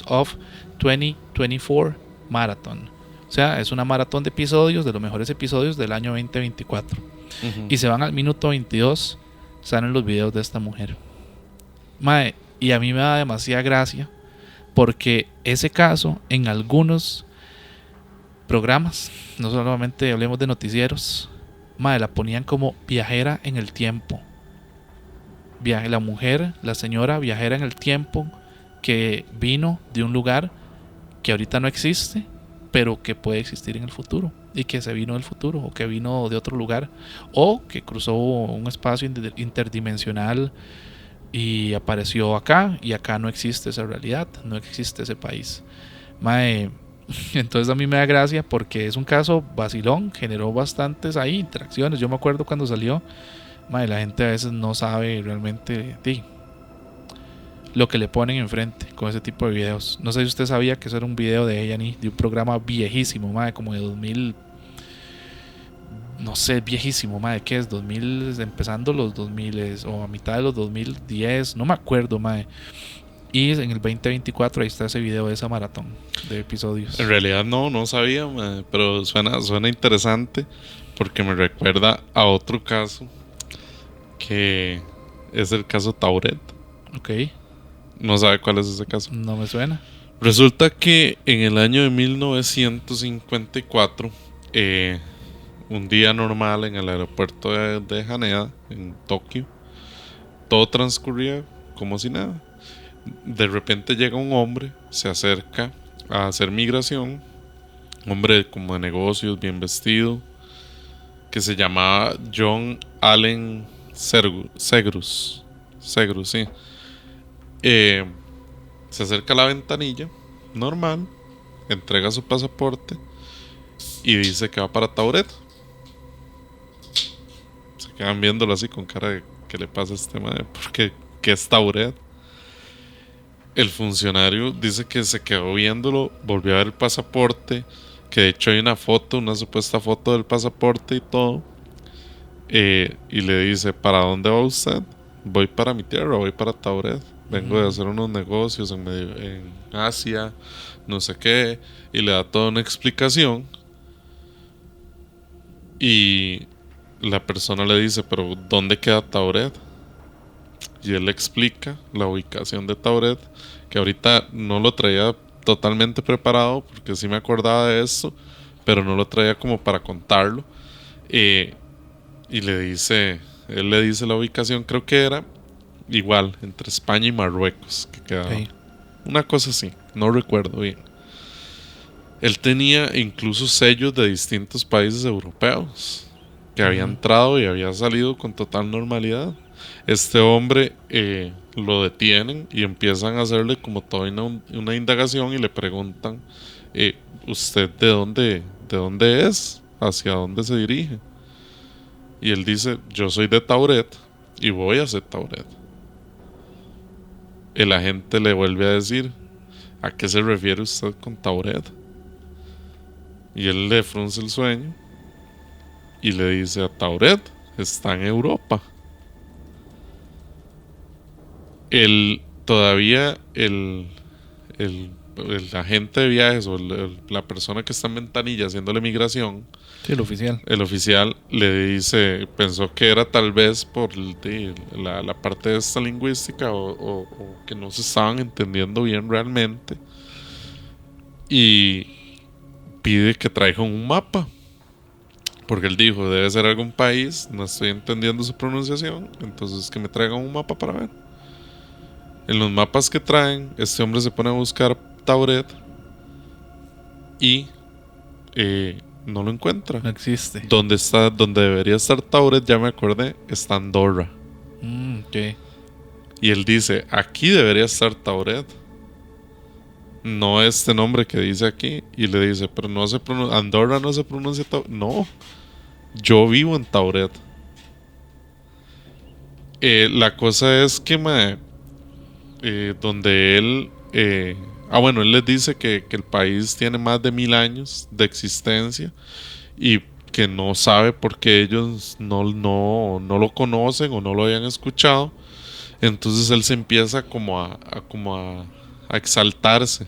of 2024 Marathon, o sea, es una maratón de episodios de los mejores episodios del año 2024, y se van al minuto 22, salen los videos de esta mujer. Mae, y a mí me da demasiada gracia porque ese caso en algunos programas, no solamente hablemos de noticieros, mae, la ponían como viajera en el tiempo. La mujer, la señora viajera en el tiempo que vino de un lugar que ahorita no existe, pero que puede existir en el futuro, y que se vino del futuro, o que vino de otro lugar, o que cruzó un espacio interdimensional y apareció acá, y acá no existe esa realidad, no existe ese país. Mae, entonces a mí me da gracia porque es un caso vacilón, generó bastantes ahí interacciones. Yo me acuerdo cuando salió, mae, la gente a veces no sabe realmente lo que le ponen enfrente con ese tipo de videos. No sé si usted sabía que eso era un video de A&E, de un programa viejísimo, mae, como de 2000, no sé, viejísimo, mae, ¿qué es? 2000, empezando los 2000 o a mitad de los 2010, no me acuerdo, mae. Y en el 2024 ahí está ese video de esa maratón de episodios. En realidad no sabía, mae, pero suena interesante porque me recuerda a otro caso que es el caso Tauret. Ok. ¿No sabe cuál es ese caso? No me suena. Resulta que en el año de 1954, un día normal en el aeropuerto de Haneda, en Tokio, todo transcurría como si nada. De repente llega un hombre, se acerca a hacer migración, un hombre como de negocios, bien vestido, que se llamaba John Allen Segrus, sí. Se acerca a la ventanilla, normal, entrega su pasaporte y dice que va para Tauret. Se quedan viéndolo así con cara de ¿qué le pasa a este madre? Porque ¿qué es Tauret? El funcionario dice que se quedó viéndolo, volvió a ver el pasaporte, que de hecho hay una foto, una supuesta foto del pasaporte y todo, y le dice, ¿para dónde va usted? Voy para mi tierra, voy para Tauret. Vengo de hacer unos negocios en Asia, no sé qué, y le da toda una explicación. Y la persona le dice, ¿pero dónde queda Tauret? y él explica la ubicación de Tauret, que ahorita no lo traía totalmente preparado porque sí me acordaba de esto, pero no lo traía como para contarlo. Y él le dice la ubicación, creo que era igual, entre España y Marruecos, que quedaba. Ok. Una cosa así, no recuerdo bien. Él tenía incluso sellos de distintos países europeos que había entrado y había salido con total normalidad. Este hombre lo detienen y empiezan a hacerle como toda una indagación y le preguntan, ¿usted de dónde es? ¿Hacia dónde se dirige? Y él dice, yo soy de Tauret y voy a hacer Tauret. El agente le vuelve a decir, ¿a qué se refiere usted con Tauret? Y él le frunce el sueño y le dice, a Tauret está en Europa. Todavía el agente de viajes o la persona que está en ventanilla haciendo la migración, Sí, el oficial. el oficial le dice, pensó que era tal vez por la parte de esta lingüística o que no se estaban entendiendo bien realmente, y pide que traigan un mapa, porque él dijo, debe ser algún país, no estoy entendiendo su pronunciación, entonces que me traigan un mapa para ver. En los mapas que traen, este hombre se pone a buscar Tauret y no lo encuentra. No existe. Donde debería estar Tauret, ya me acordé, está Andorra. Ok. Y él dice, aquí debería estar Tauret, no este nombre que dice aquí. Y le dice, pero no se pronuncia, Andorra no se pronuncia Tauret. No, yo vivo en Tauret. La cosa es que donde él bueno, él les dice que el país tiene más de 1000 años de existencia y que no sabe por qué ellos no lo conocen o no lo habían escuchado. Entonces él se empieza como a exaltarse.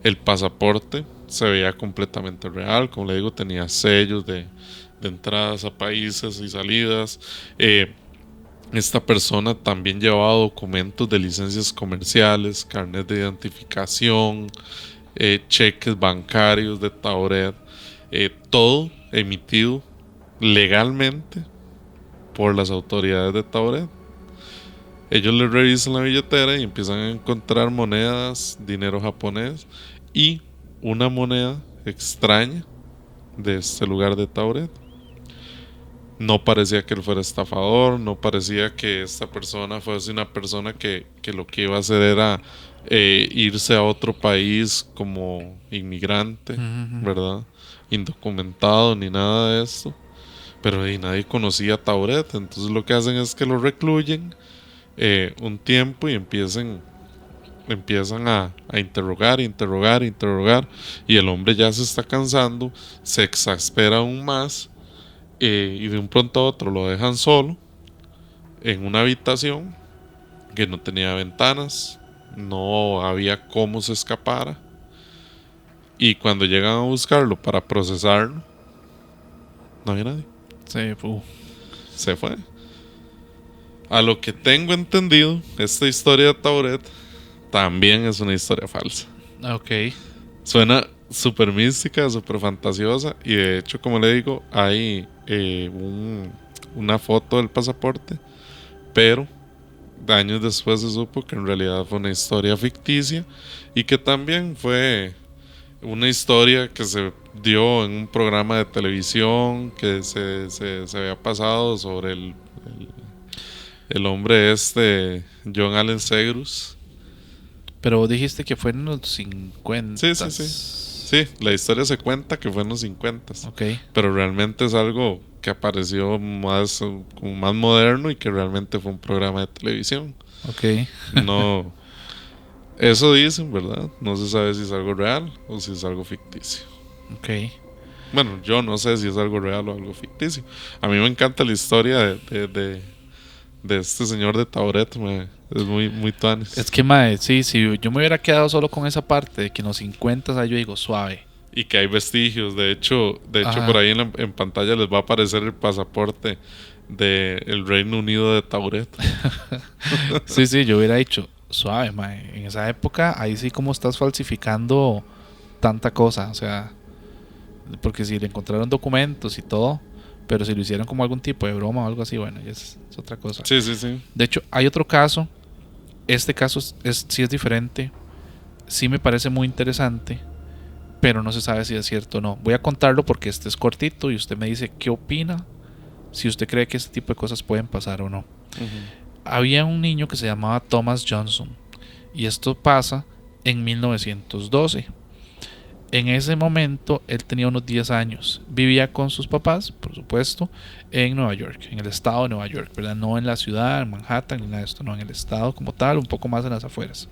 El pasaporte se veía completamente real, como le digo, tenía sellos de entradas a países y salidas. Esta persona también llevaba documentos de licencias comerciales, carnet de identificación, cheques bancarios de Tauret, todo emitido legalmente por las autoridades de Tauret. Ellos le revisan la billetera y empiezan a encontrar monedas, dinero japonés y una moneda extraña de este lugar de Tauret. No parecía que él fuera estafador, no parecía que esta persona fuese una persona que lo que iba a hacer era irse a otro país como inmigrante, ¿verdad? Indocumentado ni nada de esto. Pero nadie conocía a Tauret, entonces lo que hacen es que lo recluyen un tiempo y empiezan a interrogar, y el hombre ya se está cansando, se exaspera aún más. Y de un pronto a otro lo dejan solo en una habitación que no tenía ventanas, no había cómo se escapara. Y cuando llegan a buscarlo para procesarlo, no había nadie. Se fue. A lo que tengo entendido, esta historia de Tauret también es una historia falsa. Ok. Suena súper mística, súper fantasiosa. Y de hecho, como le digo, hay una foto del pasaporte, pero años después se supo que en realidad fue una historia ficticia y que también fue una historia que se dio en un programa de televisión que se había pasado sobre el hombre John Allen Segrus. Pero vos dijiste que fue en los 50. Sí, la historia se cuenta que fue en los 50. Ok. Pero realmente es algo que apareció como más moderno y que realmente fue un programa de televisión. Ok. No, eso dicen, ¿verdad? No se sabe si es algo real o si es algo ficticio. Ok. Bueno, yo no sé si es algo real o algo ficticio. A mí me encanta la historia de este señor de Tauret, es muy, muy tuanis. Es que, mae, sí, si yo me hubiera quedado solo con esa parte de que en los 50 yo digo suave. Y que hay vestigios. De hecho por ahí en pantalla les va a aparecer el pasaporte de el Reino Unido de Tauret. Sí, yo hubiera dicho, suave, mae. En esa época, ahí sí como estás falsificando tanta cosa. O sea, porque si le encontraron documentos y todo, pero si lo hicieron como algún tipo de broma o algo así, bueno, ya es otra cosa. Sí, sí, sí. De hecho, hay otro caso. Este caso sí es diferente. Sí me parece muy interesante, pero no se sabe si es cierto o no. Voy a contarlo porque este es cortito y usted me dice qué opina, si usted cree que este tipo de cosas pueden pasar o no. Había un niño que se llamaba Thomas Johnson y esto pasa en 1912. En ese momento él tenía unos 10 años, vivía con sus papás, por supuesto, en Nueva York, en el estado de Nueva York, ¿verdad? No en la ciudad, en Manhattan, ni nada de esto, no, en el estado como tal, un poco más en las afueras.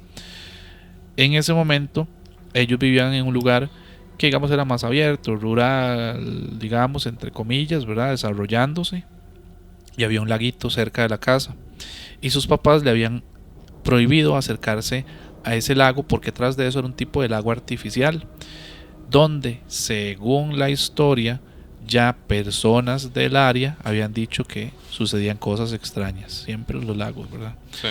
En ese momento ellos vivían en un lugar que digamos era más abierto, rural, digamos, entre comillas, ¿verdad? Desarrollándose, y había un laguito cerca de la casa. Y sus papás le habían prohibido acercarse a ese lago porque tras de eso era un tipo de lago artificial, donde, según la historia, ya personas del área habían dicho que sucedían cosas extrañas, siempre en los lagos, ¿verdad? Sí.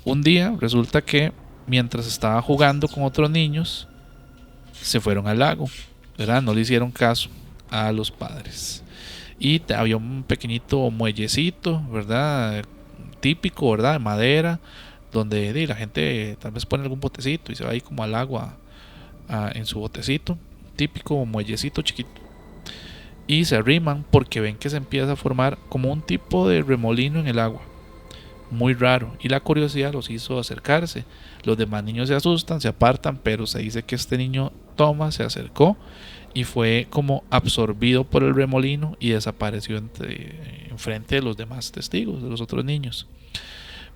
Un día resulta que mientras estaba jugando con otros niños, se fueron al lago, ¿verdad? No le hicieron caso a los padres. Y había un pequeñito muellecito, ¿verdad? Típico, ¿verdad? De madera, donde la gente tal vez pone algún botecito y se va ahí como al agua en su botecito, típico muellecito chiquito. Y se arriman porque ven que se empieza a formar como un tipo de remolino en el agua. Muy raro, y la curiosidad los hizo acercarse. Los demás niños se asustan, se apartan, pero se dice que este niño Thomas se acercó y fue como absorbido por el remolino y desapareció enfrente de los demás testigos, de los otros niños.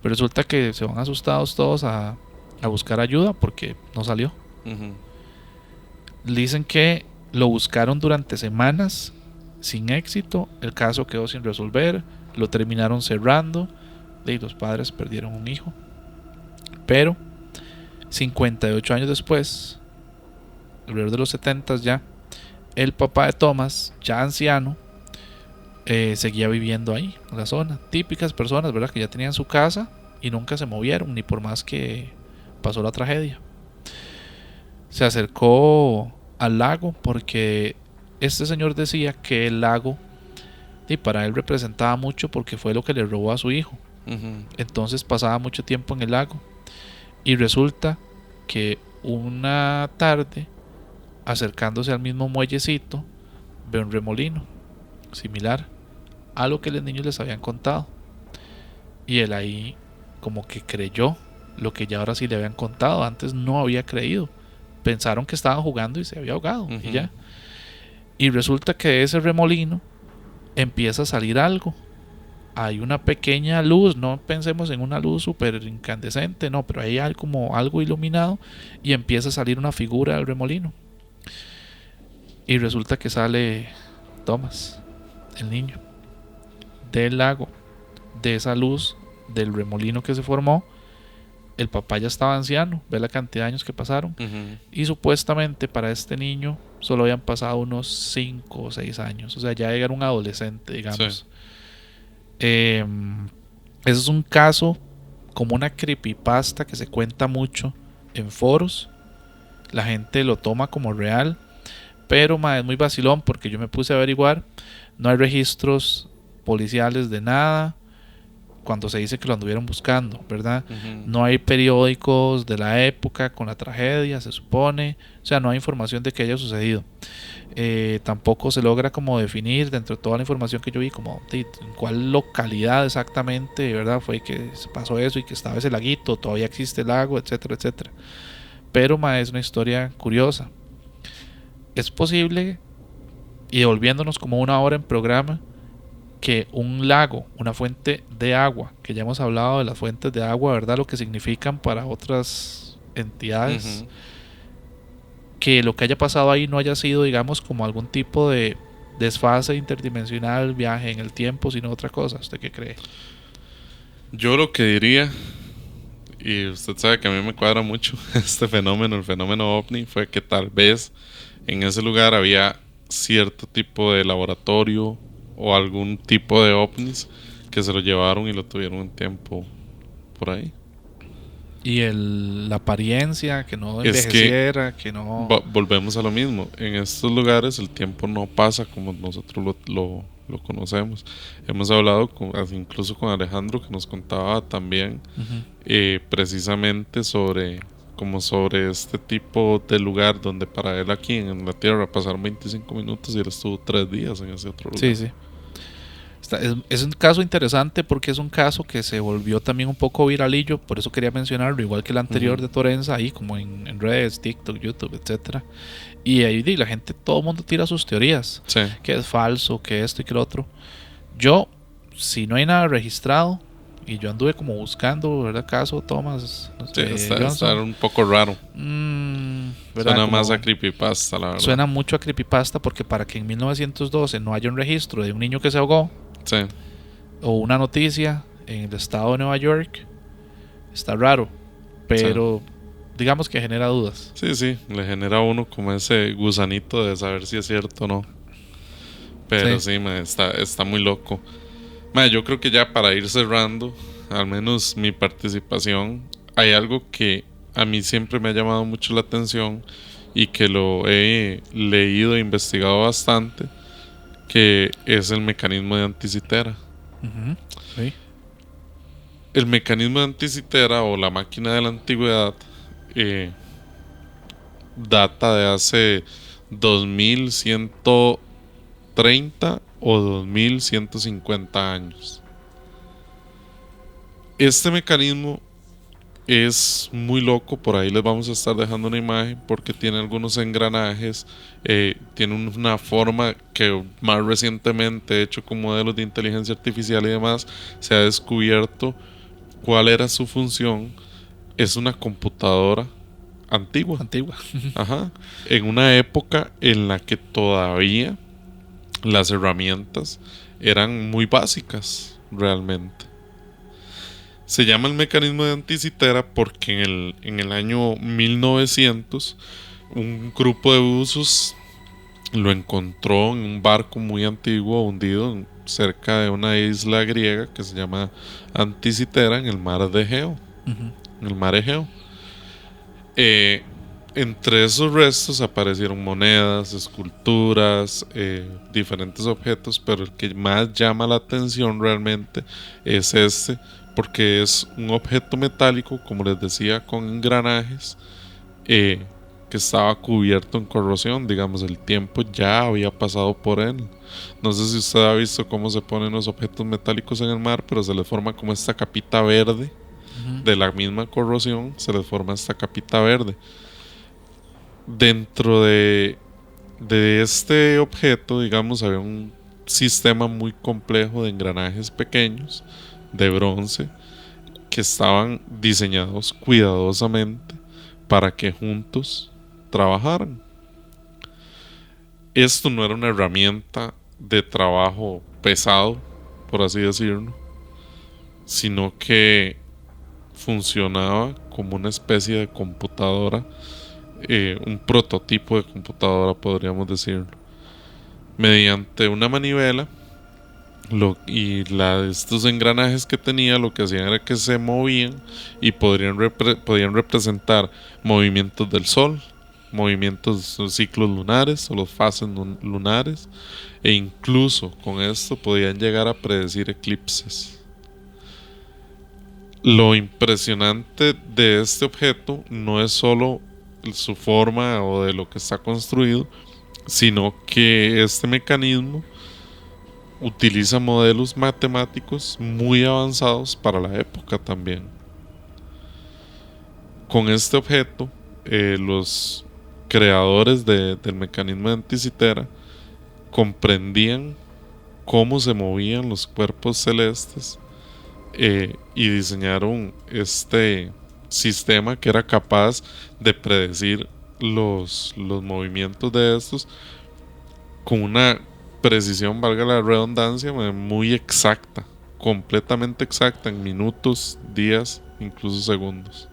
Pero resulta que se van asustados todos a buscar ayuda porque no salió. Dicen que lo buscaron durante semanas sin éxito, el caso quedó sin resolver, lo terminaron cerrando y los padres perdieron un hijo. Pero 58 años después, alrededor de los 70 ya, el papá de Thomas, ya anciano, seguía viviendo ahí, en la zona. Típicas personas, ¿verdad? Que ya tenían su casa y nunca se movieron, ni por más que pasó la tragedia. Se acercó al lago porque este señor decía que el lago, y para él representaba mucho porque fue lo que le robó a su hijo. Entonces pasaba mucho tiempo en el lago. Y resulta que una tarde, acercándose al mismo muellecito, ve un remolino similar a lo que los niños les habían contado. Y él ahí como que creyó lo que ya ahora sí le habían contado. Antes no había creído. Pensaron que estaban jugando y se había ahogado. Y ya. Y resulta que de ese remolino empieza a salir algo. Hay una pequeña luz, no pensemos en una luz súper incandescente, no, pero ahí hay como algo iluminado y empieza a salir una figura del remolino. Y resulta que sale Thomas, el niño, del lago, de esa luz, del remolino que se formó. El papá ya estaba anciano, ve la cantidad de años que pasaron. Y supuestamente para este niño solo habían pasado unos 5 o 6 años. O sea, ya era un adolescente, digamos. Sí. Ese es un caso como una creepypasta que se cuenta mucho en foros. La gente lo toma como real, pero es muy vacilón porque yo me puse a averiguar. No hay registros policiales de nada cuando se dice que lo anduvieron buscando, ¿verdad? No hay periódicos de la época con la tragedia, se supone. O sea, no hay información de que haya sucedido. Tampoco se logra como definir dentro de toda la información que yo vi como en cuál localidad exactamente, ¿verdad? Fue que se pasó eso y que estaba ese laguito, todavía existe el lago, etcétera, etcétera. Pero es una historia curiosa. Es posible, y devolviéndonos como una hora en programa, que un lago, una fuente de agua, que ya hemos hablado de las fuentes de agua, ¿verdad? Lo que significan para otras entidades, que lo que haya pasado ahí no haya sido, digamos, como algún tipo de desfase interdimensional, viaje en el tiempo, sino otra cosa. ¿Usted qué cree? Yo lo que diría, y usted sabe que a mí me cuadra mucho este fenómeno, el fenómeno ovni, fue que tal vez en ese lugar había cierto tipo de laboratorio o algún tipo de ovnis que se lo llevaron y lo tuvieron un tiempo por ahí. Y la apariencia, que no Es que envejeciera, que no... volvemos a lo mismo. En estos lugares el tiempo no pasa como nosotros lo conocemos. Hemos hablado incluso con Alejandro, que nos contaba también precisamente sobre este tipo de lugar donde para él aquí en la Tierra pasaron 25 minutos y él estuvo 3 días en ese otro lugar. Sí, sí. Es un caso interesante porque es un caso que se volvió también un poco viralillo, por eso quería mencionarlo, igual que el anterior de Torenza, ahí como en redes, TikTok, YouTube, etcétera. Y ahí la gente, todo el mundo tira sus teorías, Sí. que es falso, que esto y que lo otro. Yo, si no hay nada registrado, y yo anduve como buscando, ¿verdad? Caso Thomas Sí, está un poco raro. Suena más a creepypasta, la verdad. Suena mucho a creepypasta porque para que en 1912 no haya un registro de un niño que se ahogó, sí, o una noticia en el estado de Nueva York, está raro, pero digamos que genera dudas. Sí, le genera a uno como ese gusanito de saber si es cierto o no. Pero sí, está muy loco. Yo creo que ya para ir cerrando, al menos mi participación, hay algo que a mí siempre me ha llamado mucho la atención y que lo he leído e investigado bastante, que es el mecanismo de anticitera. Sí. El mecanismo de anticitera o la máquina de la antigüedad data de hace 2130 o 2150 años. Este mecanismo es muy loco, por ahí les vamos a estar dejando una imagen porque tiene algunos engranajes, tiene una forma que más recientemente, hecho con modelos de inteligencia artificial y demás, se ha descubierto cuál era su función. Es una computadora antigua. Ajá. En una época en la que todavía las herramientas eran muy básicas realmente. Se llama el mecanismo de anticitera porque en el año 1900 un grupo de buzos lo encontró en un barco muy antiguo hundido cerca de una isla griega que se llama Anticitera en el mar de Egeo. En el mar Egeo. Entre esos restos aparecieron monedas, esculturas, diferentes objetos, pero el que más llama la atención realmente es este, porque es un objeto metálico, como les decía, con engranajes, que estaba cubierto en corrosión. Digamos, el tiempo ya había pasado por él. No sé si usted ha visto cómo se ponen los objetos metálicos en el mar, pero se les forma como esta capita verde. De la misma corrosión se les forma esta capita verde. Dentro de este objeto, digamos, había un sistema muy complejo de engranajes pequeños de bronce que estaban diseñados cuidadosamente para que juntos trabajaran. Esto no era una herramienta de trabajo pesado, por así decirlo, sino que funcionaba como una especie de computadora, un prototipo de computadora, podríamos decirlo. Mediante una manivela estos engranajes que tenía, lo que hacían era que se movían y podían representar movimientos del sol, movimientos, ciclos lunares o los fases lunares, e incluso con esto podían llegar a predecir eclipses. Lo impresionante de este objeto no es solo su forma o de lo que está construido, sino que este mecanismo utiliza modelos matemáticos muy avanzados para la época también. Con este objeto, los creadores del mecanismo de anticitera comprendían cómo se movían los cuerpos celestes, y diseñaron este sistema que era capaz de predecir los movimientos de estos con una precisión, valga la redundancia, muy exacta, completamente exacta, en minutos, días, incluso segundos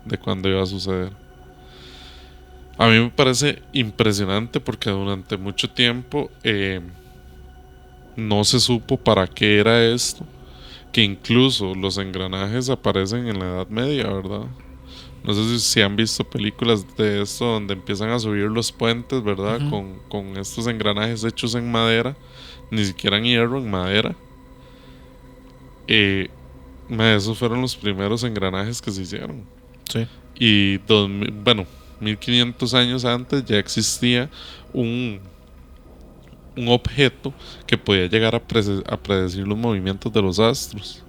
de cuando iba a suceder. A mí me parece impresionante porque durante mucho tiempo no se supo para qué era esto, que incluso los engranajes aparecen en la Edad Media, ¿verdad? No sé si han visto películas de esto donde empiezan a subir los puentes, ¿verdad? Ujú. Con estos engranajes hechos en madera, ni siquiera en hierro, en madera. Esos fueron los primeros engranajes que se hicieron. Sí. Y 1500 años antes ya existía un objeto que podía llegar a predecir los movimientos de los astros.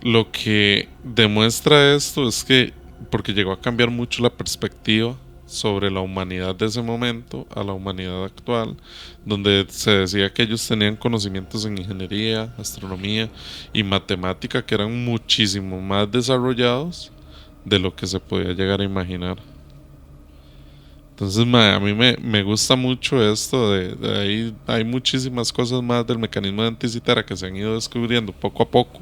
Lo que demuestra esto es que, porque llegó a cambiar mucho la perspectiva sobre la humanidad de ese momento a la humanidad actual, donde se decía que ellos tenían conocimientos en ingeniería, astronomía y matemática que eran muchísimo más desarrollados de lo que se podía llegar a imaginar. Entonces, a mí me gusta mucho esto de ahí. Hay muchísimas cosas más del mecanismo de Anticythera que se han ido descubriendo poco a poco,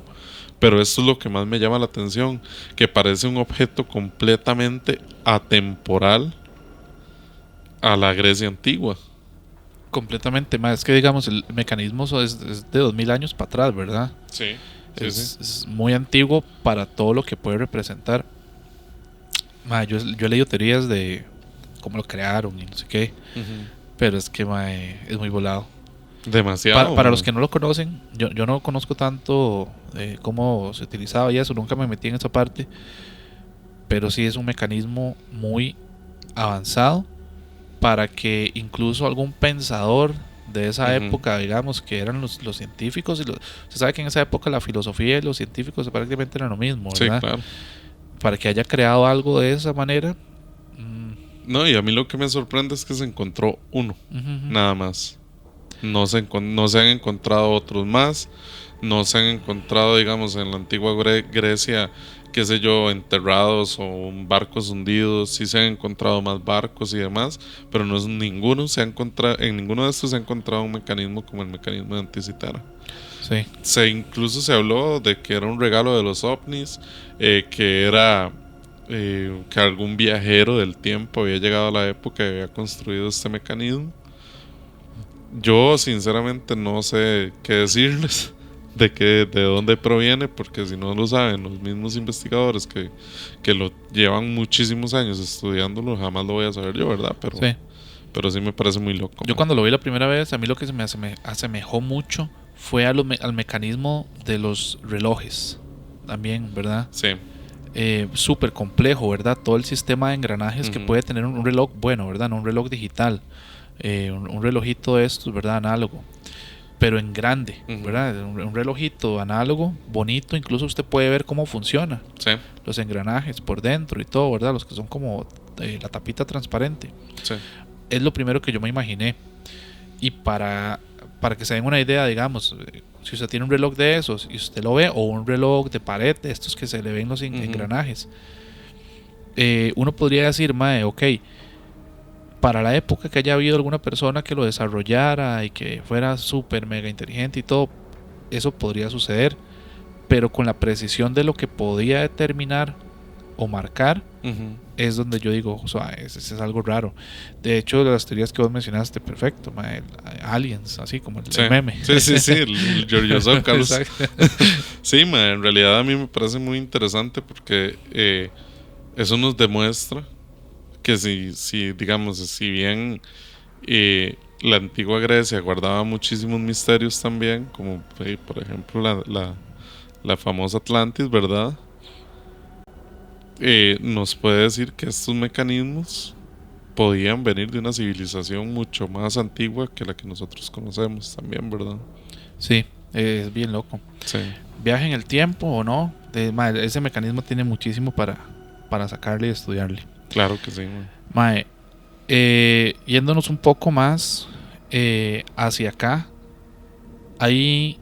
pero esto es lo que más me llama la atención, que parece un objeto completamente atemporal a la Grecia antigua. Completamente. Es que digamos, el mecanismo es de 2000 años para atrás, ¿verdad? Sí, Es muy antiguo para todo lo que puede representar. Yo he leído teorías de cómo lo crearon y no sé qué, pero es que es muy volado. Demasiado. Para los que no lo conocen, yo no conozco tanto cómo se utilizaba y eso, nunca me metí en esa parte, pero sí es un mecanismo muy avanzado para que incluso algún pensador de esa época, digamos, que eran los científicos, se sabe que en esa época la filosofía y los científicos prácticamente eran lo mismo, ¿verdad? Sí, claro. Para que haya creado algo de esa manera. No, y a mí lo que me sorprende es que se encontró uno, nada más. No se han encontrado otros más. No se han encontrado, digamos, en la antigua Grecia, qué sé yo, enterrados o barcos hundidos. Sí se han encontrado más barcos y demás, pero en ninguno de estos se ha encontrado un mecanismo como el mecanismo de Anticythera. Sí. Incluso se habló de que era un regalo de los ovnis, que era que algún viajero del tiempo había llegado a la época y había construido este mecanismo. Yo sinceramente no sé qué decirles de dónde proviene, porque si no lo saben los mismos investigadores que lo llevan muchísimos años estudiándolo, jamás lo voy a saber yo, ¿verdad? Pero sí me parece muy loco. Yo cuando lo vi la primera vez, a mí lo que se me asemejó mucho fue al mecanismo de los relojes también, ¿verdad? Sí. Súper complejo, ¿verdad? Todo el sistema de engranajes que puede tener un reloj bueno, ¿verdad? No un reloj digital, un relojito de estos, ¿verdad? Análogo, pero en grande, ¿verdad? Un relojito análogo, bonito, incluso usted puede ver cómo funciona. Sí. Los engranajes por dentro y todo, ¿verdad? Los que son como la tapita transparente. Sí. Es lo primero que yo me imaginé. Y para que se den una idea, digamos, si usted tiene un reloj de esos y usted lo ve, o un reloj de pared, de estos que se le ven los engranajes, uno podría decir, ok, para la época que haya habido alguna persona que lo desarrollara y que fuera súper mega inteligente y todo, eso podría suceder, pero con la precisión de lo que podía determinar o marcar, es donde yo digo, o sea, es algo raro. De hecho, de las teorías que vos mencionaste, perfecto, aliens, así como el meme. Sí, el Giorgio Carlos. Sí, en realidad a mí me parece muy interesante porque eso nos demuestra que si digamos, si bien la antigua Grecia guardaba muchísimos misterios también, como por ejemplo la famosa Atlantis, ¿verdad? Nos puede decir que estos mecanismos podían venir de una civilización mucho más antigua que la que nosotros conocemos también, ¿verdad? Sí, es bien loco. Sí. Viaje en el tiempo o no, ese mecanismo tiene muchísimo para sacarle y estudiarle. Claro que sí, yéndonos un poco más hacia acá, ahí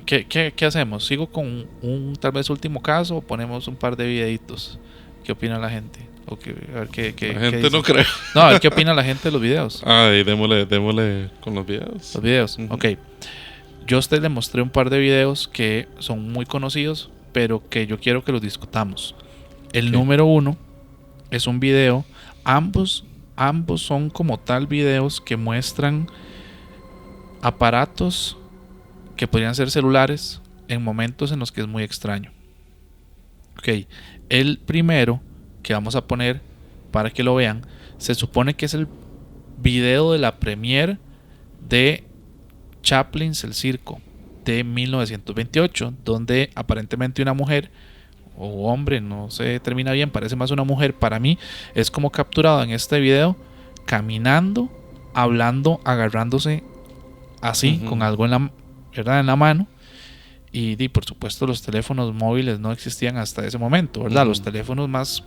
¿qué hacemos? ¿Sigo con un tal vez último caso o ponemos un par de videitos? ¿Qué opina la gente? A ver la gente no cree. No, a ver qué opina la gente de los videos. Y démosle con los videos. Los videos, ok. Yo a usted le mostré un par de videos que son muy conocidos, pero que yo quiero que los discutamos. El número 1 es un video, ambos son como tal videos que muestran aparatos que podrían ser celulares en momentos en los que es muy extraño. Ok, el primero que vamos a poner para que lo vean, se supone que es el video de la premiere de Chaplin's El Circo de 1928, donde aparentemente una mujer o hombre, no se determina bien, parece más una mujer, para mí es como capturado en este video caminando, hablando, agarrándose así con algo en la, ¿verdad?, en la mano. Y por supuesto los teléfonos móviles no existían hasta ese momento, ¿verdad? Los teléfonos más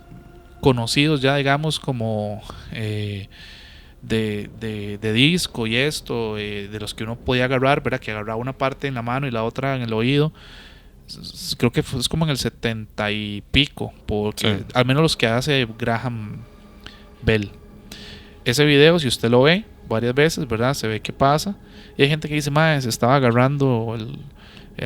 conocidos ya, digamos, como de disco y esto, de los que uno podía agarrar, ¿verdad? Que agarraba una parte en la mano y la otra en el oído. Creo que es como en el 70 y pico, porque Sí. al menos los que hace Graham Bell. Ese video, si usted lo ve varias veces, ¿verdad? Se ve que pasa. Y hay gente que dice, madre, se estaba agarrando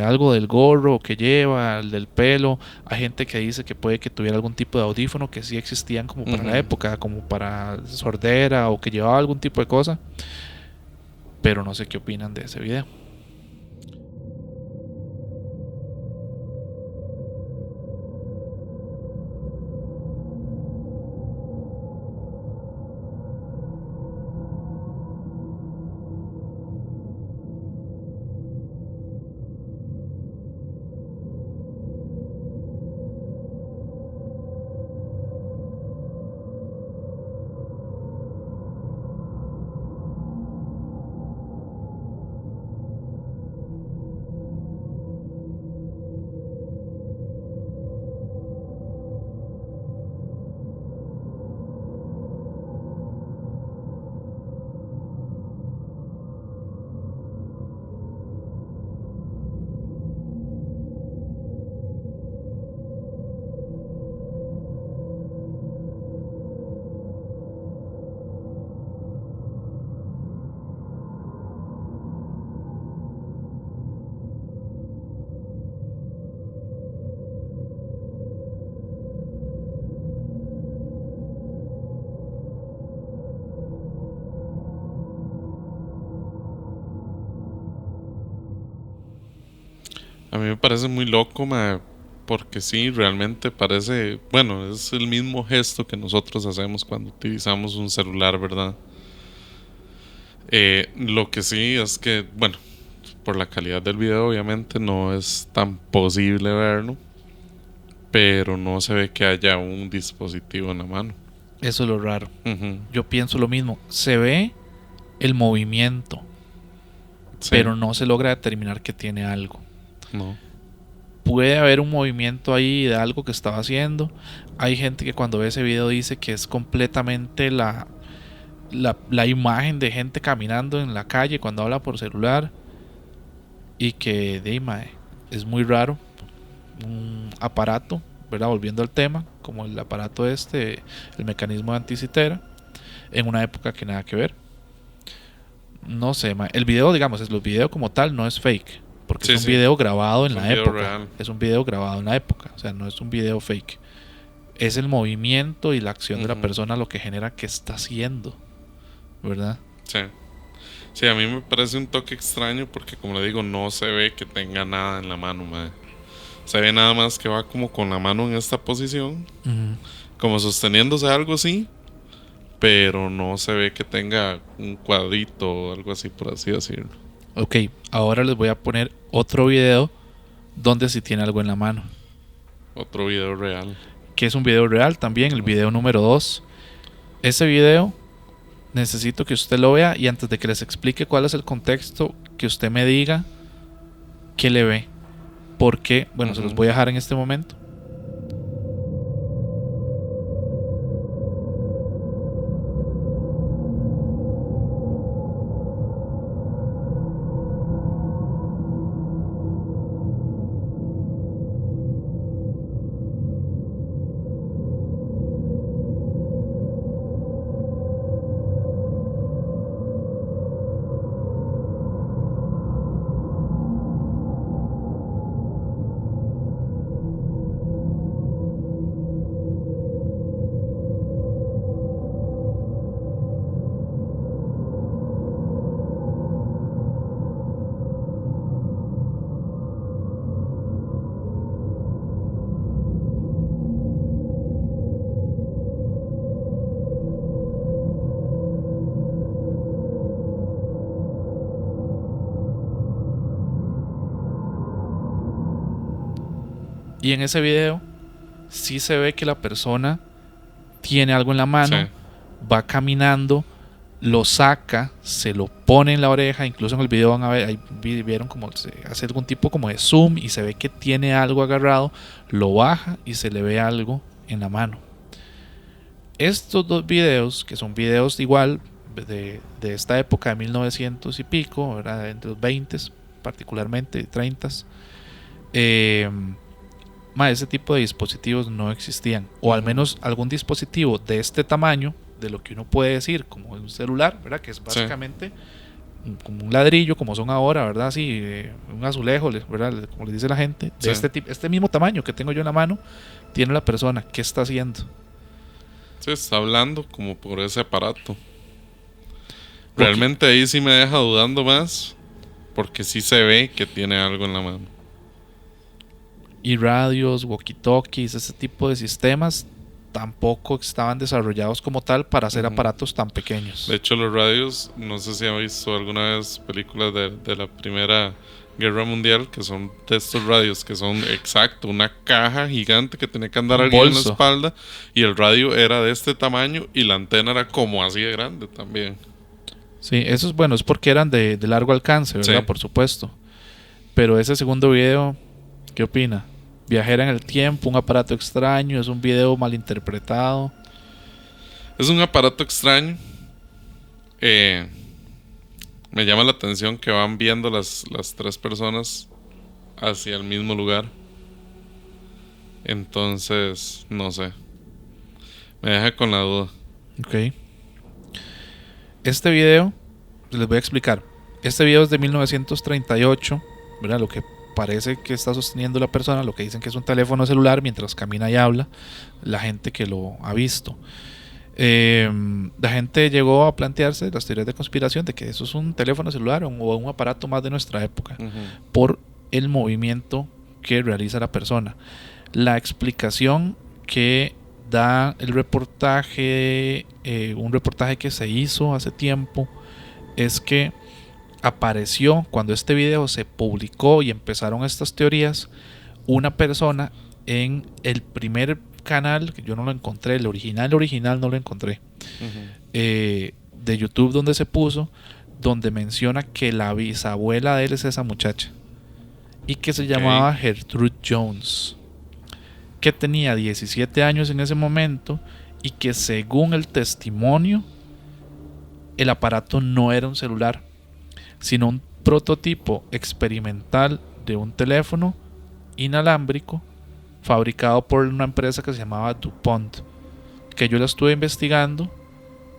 algo del gorro que lleva, el del pelo. Hay gente que dice que puede que tuviera algún tipo de audífono que sí existían como para la época, como para sordera, o que llevaba algún tipo de cosa. Pero no sé qué opinan de ese video. A mí me parece muy loco, mae, porque sí, realmente parece, bueno, es el mismo gesto que nosotros hacemos cuando utilizamos un celular, ¿verdad? Lo que sí es que, bueno, por la calidad del video obviamente no es tan posible verlo, pero no se ve que haya un dispositivo en la mano. Eso es lo raro. Ujú. Yo pienso lo mismo. Se ve el movimiento, Sí, pero no se logra determinar que tiene algo. no. Puede haber un movimiento ahí de algo que estaba haciendo. Hay gente que cuando ve ese video dice que es completamente la imagen de gente caminando en la calle cuando habla por celular. Y que es muy raro. Un aparato, ¿verdad? Volviendo al tema, como el aparato este, el mecanismo de anticitera, en una época que nada que ver. No sé, el video, digamos, el video como tal no es fake, porque Sí, es un sí, video grabado en es un la video época. real. Es un video grabado en la época, o sea, no es un video fake. Es el movimiento y la acción de la persona lo que genera que está haciendo, ¿verdad? Sí. Sí, a mí me parece un toque extraño porque, como le digo, no se ve que tenga nada en la mano, mae. Se ve nada más que va como con la mano en esta posición, como sosteniéndose algo así, pero no se ve que tenga un cuadrito o algo así, por así decirlo. Ok, ahora les voy a poner otro video donde sí tiene algo en la mano, Otro video real. que es un video real también, el video número 2. Ese video necesito que usted lo vea y antes de que les explique cuál es el contexto, que usted me diga qué le ve. Porque, bueno, se los voy a dejar en este momento. Y en ese video sí se ve que la persona tiene algo en la mano, Sí. va caminando, lo saca, se lo pone en la oreja. Incluso en el video van a ver, ahí vieron como se hace algún tipo como de zoom y se ve que tiene algo agarrado, lo baja y se le ve algo en la mano. Estos dos videos, que son videos igual de esta época de 1900 y pico, ¿verdad? Entre los 20 particularmente, 30, ese tipo de dispositivos no existían, o al menos algún dispositivo de este tamaño, de lo que uno puede decir como un celular, ¿verdad? Que es básicamente como un ladrillo, como son ahora, ¿verdad? Así, un azulejo, ¿verdad? Como le dice la gente, de este mismo tamaño que tengo yo en la mano, tiene la persona. ¿Qué está haciendo? Sí, está hablando como por ese aparato. Realmente ahí sí me deja dudando más, porque sí se ve que tiene algo en la mano. Y radios, walkie-talkies, ese tipo de sistemas tampoco estaban desarrollados como tal para hacer aparatos tan pequeños. De hecho, los radios, no sé si han visto alguna vez películas de la Primera Guerra Mundial, que son de estos radios, que son exacto, una caja gigante que tenía que andar alguien en la espalda, y el radio era de este tamaño y la antena era como así de grande también. Sí, eso es bueno, es porque eran de largo alcance, ¿verdad? Sí. Por supuesto. Pero ese segundo video, ¿qué opina? Viajera en el tiempo, un aparato extraño, es un video malinterpretado. Es un aparato extraño. Me llama la atención que van viendo las tres personas hacia el mismo lugar. Entonces, no sé. Me deja con la duda. Ok. Este video, les voy a explicar. Este video es de 1938, ¿verdad? Lo que parece que está sosteniendo la persona, lo que dicen que es un teléfono celular mientras camina y habla, la gente que lo ha visto. La gente llegó a plantearse las teorías de conspiración de que eso es un teléfono celular o un aparato más de nuestra época, por el movimiento que realiza la persona. La explicación que da el reportaje, un reportaje que se hizo hace tiempo, es que apareció, cuando este video se publicó y empezaron estas teorías, una persona en el primer canal, que yo no lo encontré, el original no lo encontré, de YouTube, donde se puso, donde menciona que la bisabuela de él es esa muchacha y que se llamaba Gertrude Jones, que tenía 17 años en ese momento y que, según el testimonio, el aparato no era un celular, sino un prototipo experimental de un teléfono inalámbrico fabricado por una empresa que se llamaba DuPont, que yo la estuve investigando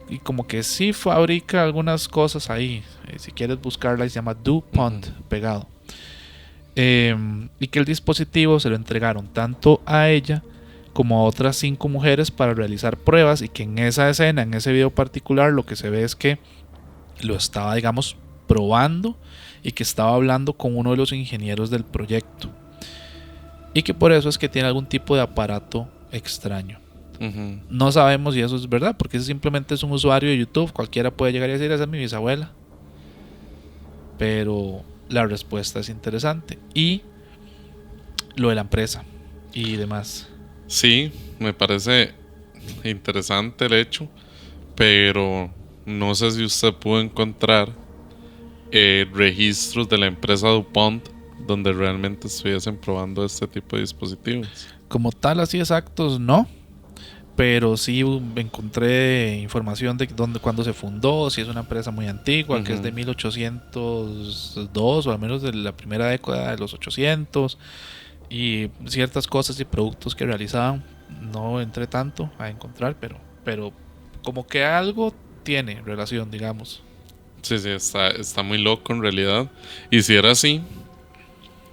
y como que sí fabrica algunas cosas ahí. Si quieres buscarla, se llama DuPont, pegado. Y que el dispositivo se lo entregaron tanto a ella como a otras 5 mujeres para realizar pruebas, y que en esa escena, en ese video particular, lo que se ve es que lo estaba, digamos, probando y que estaba hablando con uno de los ingenieros del proyecto, y que por eso es que tiene algún tipo de aparato extraño. No sabemos si eso es verdad, porque simplemente es un usuario de YouTube, cualquiera puede llegar y decir esa es mi bisabuela, pero la respuesta es interesante. Y lo de la empresa y demás. Sí, me parece interesante el hecho, pero no sé si usted pudo encontrar registros de la empresa DuPont donde realmente estuviesen probando este tipo de dispositivos. Como tal, así exactos, no. Pero sí encontré información de cuándo se fundó, si es una empresa muy antigua, que es de 1802, o al menos de la primera década de los 800, y ciertas cosas y productos que realizaban. No entré tanto a encontrar, pero como que algo tiene relación, digamos. Sí, está muy loco en realidad. Y si era así,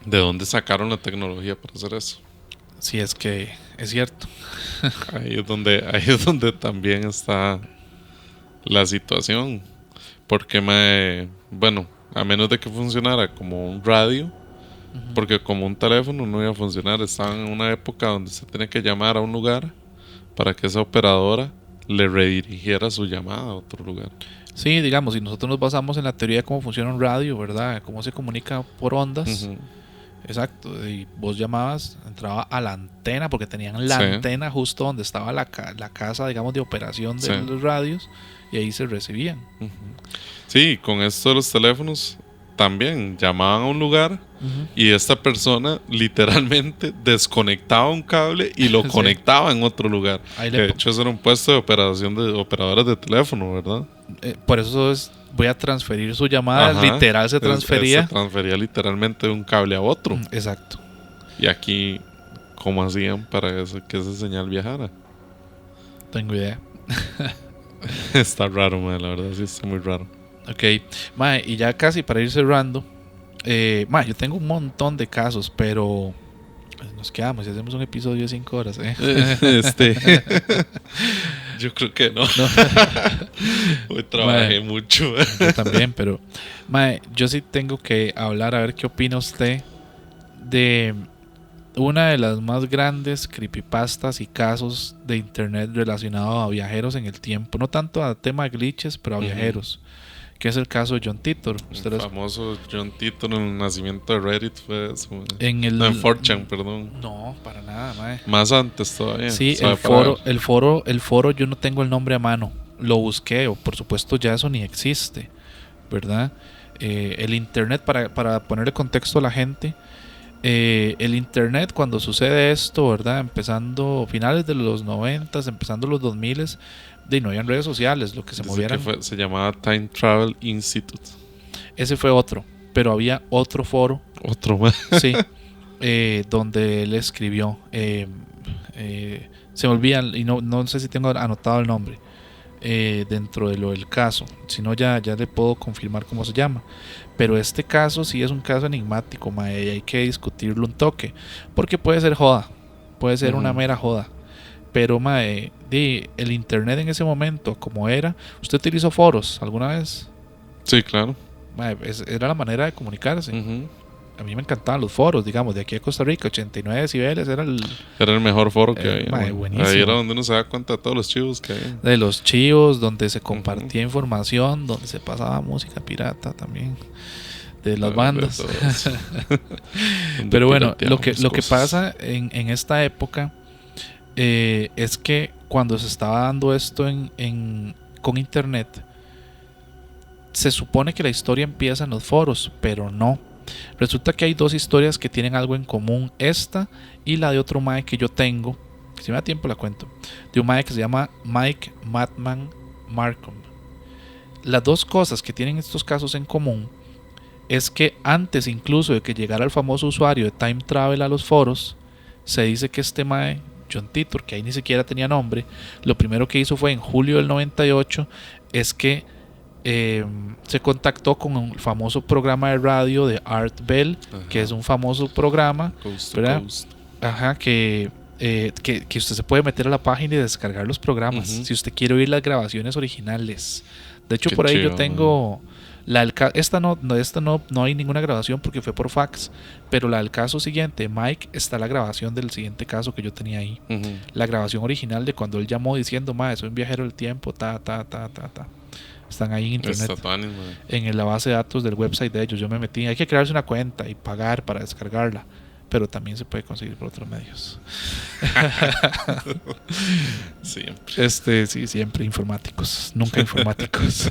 ¿de dónde sacaron la tecnología para hacer eso? Si es que es cierto. Ahí es donde también está la situación. Porque bueno, a menos de que funcionara como un radio, porque como un teléfono no iba a funcionar. Estaban en una época donde se tiene que llamar a un lugar para que esa operadora le redirigiera su llamada a otro lugar. Sí, digamos, si nosotros nos basamos en la teoría de cómo funciona un radio, ¿verdad? Cómo se comunica por ondas. Exacto, y vos llamabas, entraba a la antena, porque tenían la Sí. antena justo donde estaba la casa, digamos, de operación de Sí. los radios, y ahí se recibían. Ujú. Sí, con esto de los teléfonos también llamaban a un lugar y esta persona literalmente desconectaba un cable y lo Sí. conectaba en otro lugar. Ahí Que le de hecho eso era un puesto de operación de operadores de teléfono, ¿verdad? por eso voy a transferir su llamada, Ajá. literal se transfería. Se transfería literalmente de un cable a otro. Exacto. Y aquí, ¿cómo hacían para que esa señal viajara? Tengo idea. Está raro, man, la verdad, sí está muy raro. Ok, mae, y ya casi para ir cerrando, mae, yo tengo un montón de casos, pero nos quedamos y hacemos un episodio de 5 horas. Yo creo que no. Hoy Mae, trabajé mucho. yo también, pero mae, yo sí tengo que hablar, a ver qué opina usted de una de las más grandes creepypastas y casos de internet relacionados a viajeros en el tiempo, no tanto a tema de glitches, pero a viajeros, que es el caso de John Titor. El famoso John Titor en el nacimiento de Reddit fue eso. No, en 4chan, perdón. No, para nada, mae. Más antes todavía. Sí, el foro yo no tengo el nombre a mano. Lo busqué, o por supuesto ya eso ni existe, ¿verdad? El internet, para ponerle contexto a la gente, el internet cuando sucede esto, ¿verdad? Empezando finales de los 90s, empezando los 2000s, no habían redes sociales, lo que se movieran. Se llamaba Time Travel Institute. Ese fue otro, pero había otro foro. Otro más. Sí, donde él escribió. Se me olvida y no sé si tengo anotado el nombre dentro de lo del caso. Si no, ya le puedo confirmar cómo se llama. Pero este caso sí es un caso enigmático, mae, y hay que discutirlo un toque. Porque puede ser joda, puede ser una mera joda. Pero mae, el internet en ese momento, como era. ¿Usted utilizó foros alguna vez? Sí, claro. Mae, era la manera de comunicarse. Uh-huh. A mí me encantaban los foros, digamos, de aquí a Costa Rica, 89 decibeles era el mejor foro que había. Mae, buenísimo. Ahí era donde uno se da cuenta de todos los chivos que había. De los chivos, donde se compartía información, donde se pasaba música pirata también, de las bandas. Pero bueno, lo que pasa en esta época es que cuando se estaba dando esto con internet, se supone que la historia empieza en los foros, pero no. Resulta que hay dos historias que tienen algo en común, esta y la de otro mae que yo tengo, que si me da tiempo la cuento, de un mae que se llama Mike Madman Markham. Las dos cosas que tienen estos casos en común es que antes incluso de que llegara el famoso usuario de Time Travel a los foros, se dice que este mae, John Titor, que ahí ni siquiera tenía nombre, lo primero que hizo fue en julio del 98 es que se contactó con un famoso programa de radio de Art Bell, que es un famoso programa, Coast ¿verdad? Coast. Ajá, que usted se puede meter a la página y descargar los programas si usted quiere oír las grabaciones originales. De hecho, por ahí yo tengo esta no hay ninguna grabación porque fue por fax, pero la del caso siguiente, Mike, está la grabación del siguiente caso que yo tenía ahí. La grabación original de cuando él llamó diciendo, mae, soy un viajero del tiempo, ta. Están ahí en internet, en la base de datos del website de ellos. Yo me metí, hay que crearse una cuenta y pagar para descargarla, pero también se puede conseguir por otros medios. Siempre. Sí, siempre informáticos, nunca informáticos.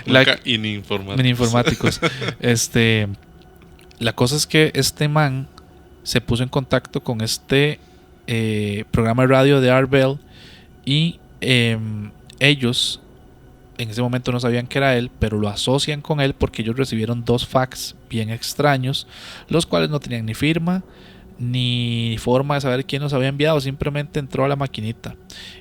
Nunca ininformáticos. La cosa es que este man se puso en contacto con este programa de radio de Art Bell y ellos en ese momento no sabían que era él, pero lo asocian con él porque ellos recibieron dos fax bien extraños, los cuales no tenían ni firma ni forma de saber quién los había enviado, simplemente entró a la maquinita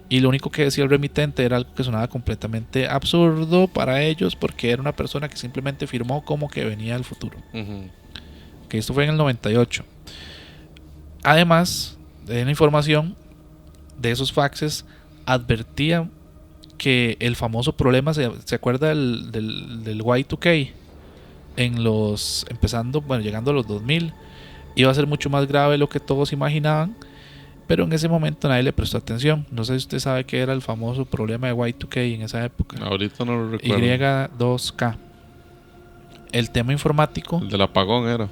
y lo único que decía el remitente era algo que sonaba completamente absurdo para ellos porque era una persona que simplemente firmó como que venía del futuro. Que esto fue en el 98. Además de la información de esos faxes, advertía que el famoso problema, ¿se acuerda del Y2K? Llegando a los 2000, iba a ser mucho más grave de lo que todos imaginaban, pero en ese momento nadie le prestó atención. No sé si usted sabe qué era el famoso problema de Y2K en esa época. Ahorita no lo recuerdo. Y2K. El tema informático. El del apagón era.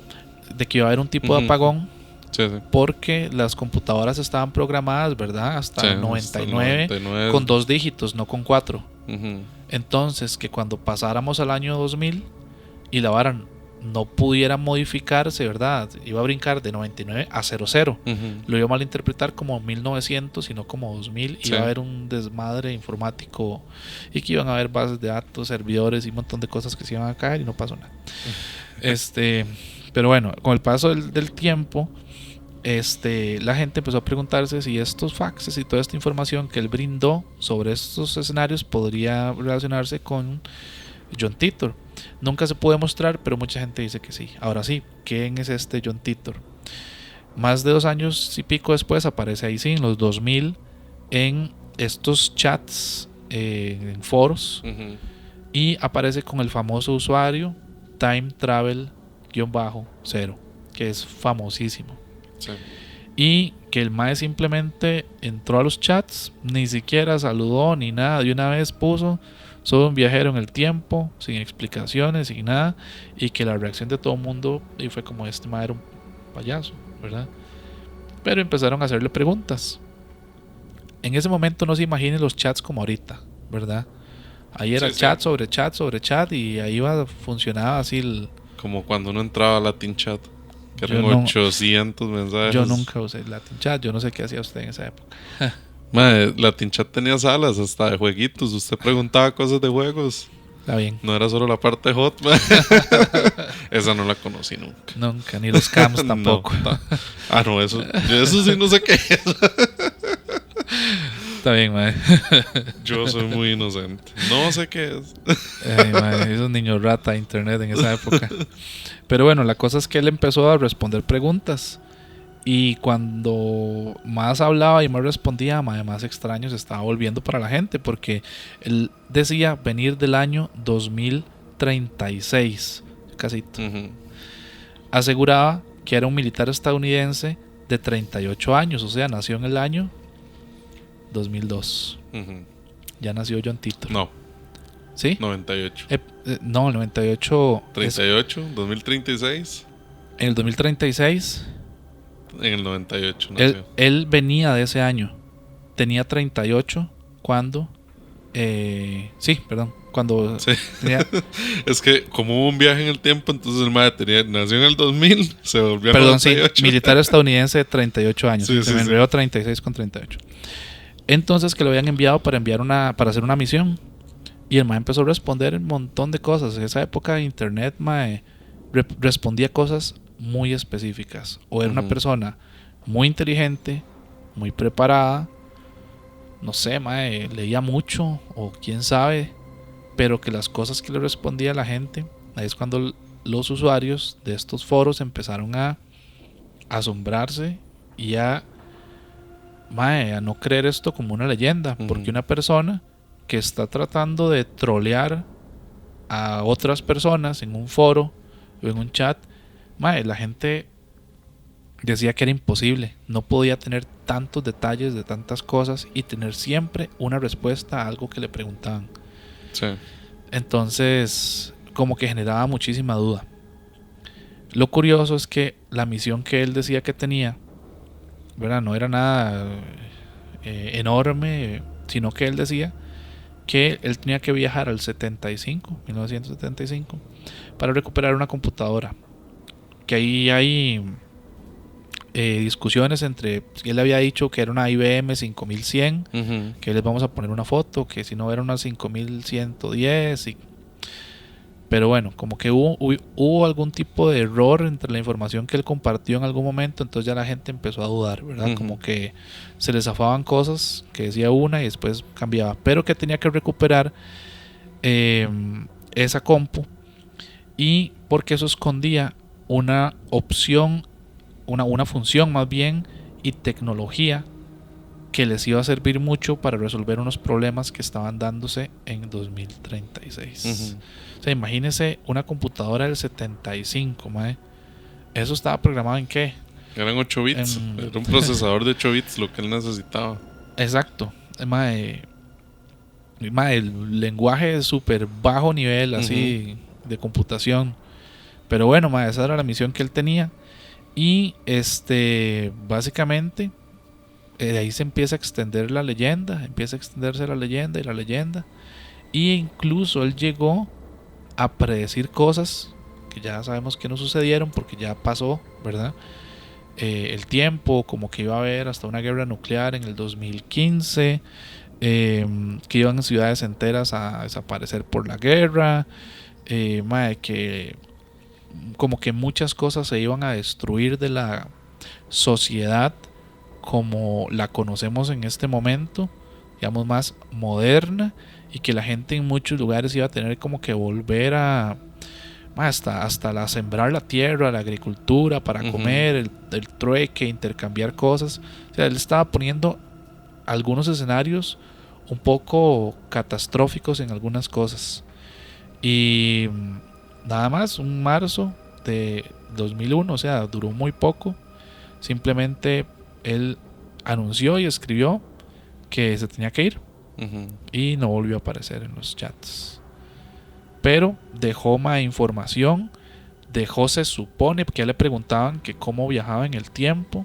de que iba a haber un tipo de apagón. Sí, sí. Porque las computadoras estaban programadas, ¿verdad? Hasta el 99, hasta el 99 con 2 dígitos, no con 4. Ujú. Entonces, que cuando pasáramos al año 2000 y la vara no pudiera modificarse, ¿verdad? Iba a brincar de 99 a 00. Ujú. Lo iba a malinterpretar como 1900 y no como 2000. Sí. Iba a haber un desmadre informático y que iban a haber bases de datos, servidores y un montón de cosas que se iban a caer y no pasó nada. Pero bueno, con el paso del tiempo, la gente empezó a preguntarse si estos faxes y toda esta información que él brindó sobre estos escenarios podría relacionarse con John Titor. Nunca se puede mostrar, pero mucha gente dice que sí. Ahora sí, ¿quién es este John Titor? Más de 2 años y pico después aparece ahí, sí, en los 2000, en estos chats, en foros, Ujú. y aparece con el famoso usuario Time Travel-0, que es famosísimo. Sí. Y que el mae simplemente entró a los chats, ni siquiera saludó ni nada, de una vez puso soy un viajero en el tiempo, sin explicaciones, sin nada, y que la reacción de todo el mundo y fue como este mae era un payaso, ¿verdad? Pero empezaron a hacerle preguntas. En ese momento no se imaginen los chats como ahorita, ¿verdad? Ahí era Sí, sí. chat sobre chat sobre chat y ahí funcionaba así el... Como cuando uno entraba a Latin Chat, que Yo eran no- 800 mensajes. Yo nunca usé Latin Chat, yo no sé qué hacía usted en esa época. Madre, Latin Chat tenía salas hasta de jueguitos. Usted preguntaba cosas de juegos. Está bien. No era solo la parte hot, madre. Esa no la conocí nunca. Nunca, ni los cams tampoco. No. No, eso sí no sé qué es. Está bien, mae. Yo soy muy inocente. No sé qué es. Ay, mae, esos niños rata de internet en esa época. Pero bueno, la cosa es que él empezó a responder preguntas. Y cuando más hablaba y más respondía, mae, más extraño se estaba volviendo para la gente. Porque él decía venir del año 2036. Casito. Ujú. Aseguraba que era un militar estadounidense de 38 años. O sea, nació en el año 2002. Ujú. Ya nació John Titor. No, ¿Sí? 98. No, el 98. 38, 2036. En el 2036. En el 98 nació. Él venía de ese año. Tenía 38 cuando. Sí, perdón. Cuando Sí. tenía. Es que como hubo un viaje en el tiempo, entonces el madre nació en el 2000, se volvió a Perdón, sí. 98. Militar estadounidense de 38 años. Sí, Se sí, me sí. enredó 36 con 38. Entonces que lo habían enviado para hacer una misión. Y el mae empezó a responder un montón de cosas. En esa época de internet, mae, respondía cosas muy específicas. O era una Ujú. persona muy inteligente, muy preparada. No sé, mae, leía mucho o quién sabe. Pero que las cosas que le respondía a la gente, ahí es cuando los usuarios de estos foros empezaron a asombrarse y a no creer esto como una leyenda. Ujú. Porque una persona que está tratando de trolear a otras personas en un foro o en un chat, la gente decía que era imposible. No podía tener tantos detalles de tantas cosas y tener siempre una respuesta a algo que le preguntaban. Sí. Entonces, como que generaba muchísima duda. Lo curioso es que la misión que él decía que tenía, ¿verdad? No era nada enorme, sino que él decía que él tenía que viajar al 1975, para recuperar una computadora. Que ahí hay discusiones entre, él había dicho que era una IBM 5100, Ujú. que les vamos a poner una foto, que si no era una 5110 pero bueno, como que hubo algún tipo de error entre la información que él compartió en algún momento, entonces ya la gente empezó a dudar, ¿verdad? Ujú. Como que se les zafaban cosas que decía una y después cambiaba, pero que tenía que recuperar esa compu, y porque eso escondía una opción, una función más bien, y tecnología que les iba a servir mucho para resolver unos problemas que estaban dándose en 2036. Ujú. O sea, imagínense una computadora del 75, mae. ¿Eso estaba programado en qué? Eran 8 bits. En- Era un procesador de 8 bits lo que él necesitaba. Exacto. Mae, el lenguaje de súper bajo nivel, así, de computación. Pero bueno, mae, esa era la misión que él tenía. Y básicamente de ahí se empieza a extender la leyenda, empieza a extenderse la leyenda y la leyenda. Y incluso él llegó a predecir cosas que ya sabemos que no sucedieron porque ya pasó, ¿verdad? El tiempo, como que iba a haber hasta una guerra nuclear en el 2015, que iban ciudades enteras a desaparecer por la guerra, que como que muchas cosas se iban a destruir de la sociedad como la conocemos en este momento, digamos más moderna, y que la gente en muchos lugares iba a tener como que volver a hasta la sembrar la tierra, la agricultura para comer, el trueque, intercambiar cosas. O sea, él estaba poniendo algunos escenarios un poco catastróficos en algunas cosas. Y nada más, un marzo de 2001, o sea, duró muy poco. Simplemente él anunció y escribió que se tenía que ir y no volvió a aparecer en los chats. Pero dejó más información, se supone, porque ya le preguntaban que cómo viajaba en el tiempo.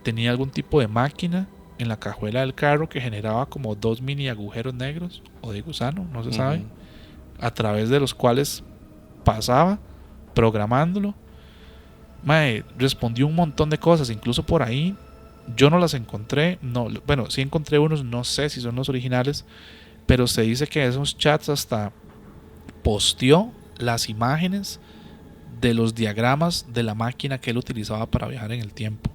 Tenía algún tipo de máquina en la cajuela del carro que generaba como 2 mini agujeros negros o de gusano, no se sabe, a través de los cuales pasaba programándolo. Respondió un montón de cosas, incluso por ahí yo no las encontré, no, bueno, sí encontré unos, no sé si son los originales, pero se dice que esos chats hasta posteó las imágenes de los diagramas de la máquina que él utilizaba para viajar en el tiempo.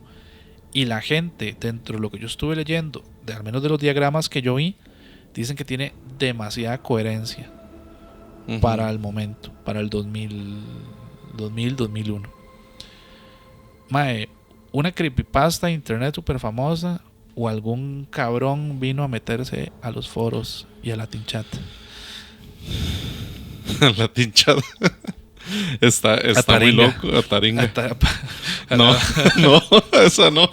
Y la gente, dentro de lo que yo estuve leyendo, al menos de los diagramas que yo vi, dicen que tiene demasiada coherencia para el momento, para el 2001. Una creepypasta de internet super famosa, o algún cabrón vino a meterse a los foros y a Latin Chat. Latin Chat. Está muy loco. A Taringa. No, esa no.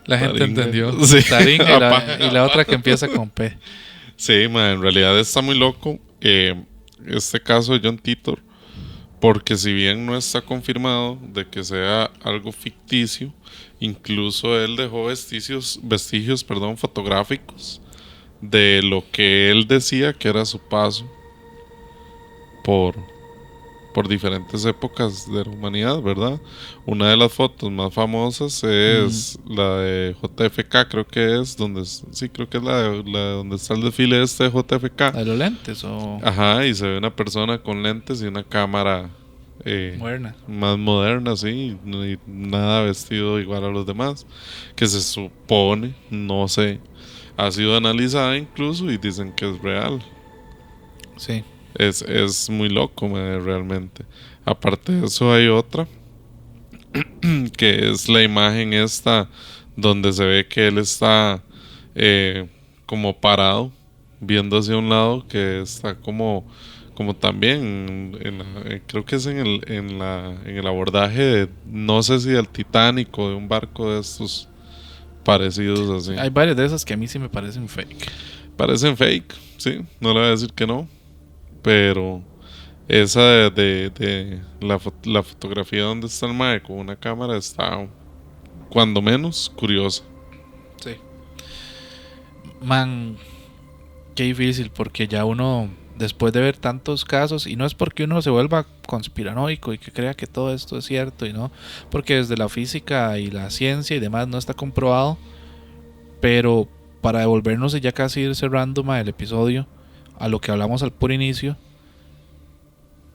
La gente Taringa. Entendió. Sí. Taringa y la otra que empieza con P. Sí, en realidad está muy loco. Este caso de John Titor, porque si bien no está confirmado de que sea algo ficticio, incluso él dejó vestigios, fotográficos de lo que él decía que era su paso por diferentes épocas de la humanidad, ¿verdad? Una de las fotos más famosas es la de JFK, creo que es creo que es la donde está el desfile de JFK. ¿De los lentes o? Ajá, y se ve una persona con lentes y una cámara moderna, más moderna, sí, y nada vestido igual a los demás, que se supone, no sé, ha sido analizada incluso y dicen que es real. Sí. Es muy loco, realmente. Aparte de eso hay otra que es la imagen esta donde se ve que él está como parado viendo hacia un lado, que está como también creo que es en el abordaje de, no sé si del Titanic o de un barco de estos parecidos así. Hay varias de esas que a mí sí me parecen fake. Parecen fake, sí, no le voy a decir que no, pero esa de la fotografía donde está el mae con una cámara está cuando menos curiosa. Sí. Man, qué difícil, porque ya uno, después de ver tantos casos, y no es porque uno se vuelva conspiranoico y que crea que todo esto es cierto, y no, porque desde la física y la ciencia y demás no está comprobado, pero para devolvernos y ya casi ir cerrando el episodio a lo que hablamos al puro inicio,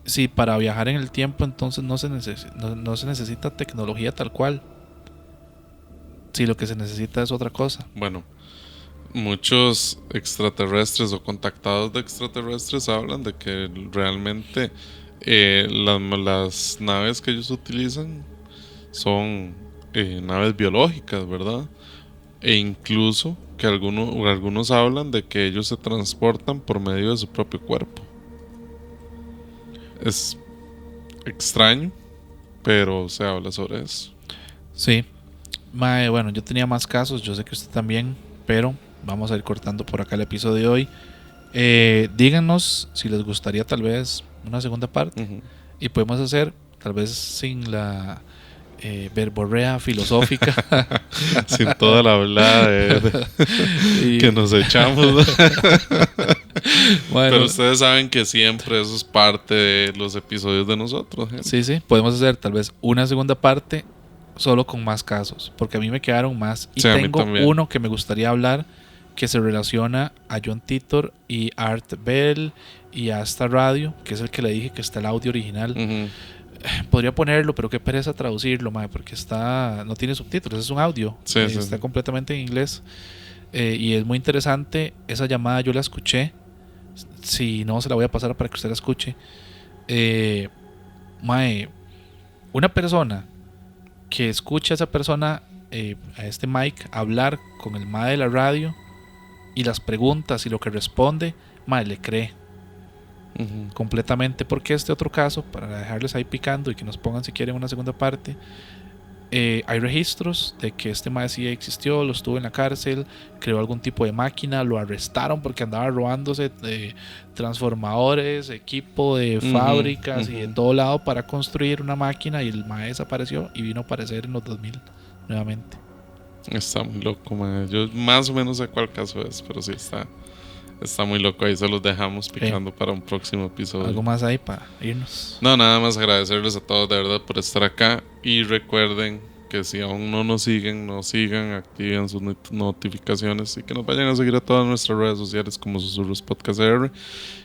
si para viajar en el tiempo entonces no se necesita tecnología tal cual, si lo que se necesita es otra cosa. Bueno, muchos extraterrestres o contactados de extraterrestres hablan de que realmente las naves que ellos utilizan son naves biológicas, ¿verdad? E incluso que algunos hablan de que ellos se transportan por medio de su propio cuerpo. Es extraño, pero se habla sobre eso. Sí. Bueno, yo tenía más casos, yo sé que usted también, pero vamos a ir cortando por acá el episodio de hoy. Díganos si les gustaría tal vez una segunda parte, y podemos hacer tal vez sin la verborrea filosófica. Sin toda la hablada que nos echamos. Bueno, pero ustedes saben que siempre eso es parte de los episodios de nosotros, gente. Sí, podemos hacer tal vez una segunda parte solo con más casos, porque a mí me quedaron más. Y tengo uno que me gustaría hablar que se relaciona a John Titor y Art Bell y a esta radio, que es el que le dije que está el audio original. Podría ponerlo, pero qué pereza traducirlo, porque no tiene subtítulos, es un audio. Está completamente en inglés. Y es muy interesante. Esa llamada yo la escuché. Si no, se la voy a pasar para que usted la escuche. Una persona que escucha a esa persona, a este Mike, hablar con el mae de la radio y las preguntas y lo que responde, le cree completamente. Porque este otro caso, para dejarles ahí picando y que nos pongan si quieren una segunda parte, hay registros de que este mae sí existió, lo estuvo en la cárcel, creó algún tipo de máquina, lo arrestaron porque andaba robándose de transformadores, equipo de fábricas y de todo lado para construir una máquina, y el mae desapareció y vino a aparecer en los 2000 nuevamente. Está muy loco, mae. Yo más o menos sé cuál caso es, pero sí está muy loco. Ahí se los dejamos picando para un próximo episodio. ¿Algo más ahí para irnos? No, nada más agradecerles a todos de verdad por estar acá. Y recuerden que si aún no nos siguen, activen sus notificaciones y que nos vayan a seguir a todas nuestras redes sociales como Susurros Podcast R.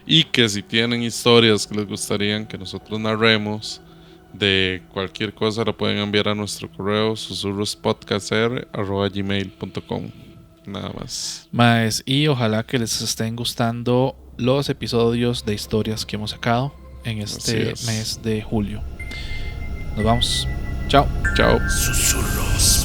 Y que si tienen historias que les gustarían que nosotros narremos de cualquier cosa, la pueden enviar a nuestro correo susurrospodcastr@gmail.com. Nada más. Y ojalá que les estén gustando los episodios de historias que hemos sacado en este mes de julio. Nos vamos. Chao. Chao. Susurros.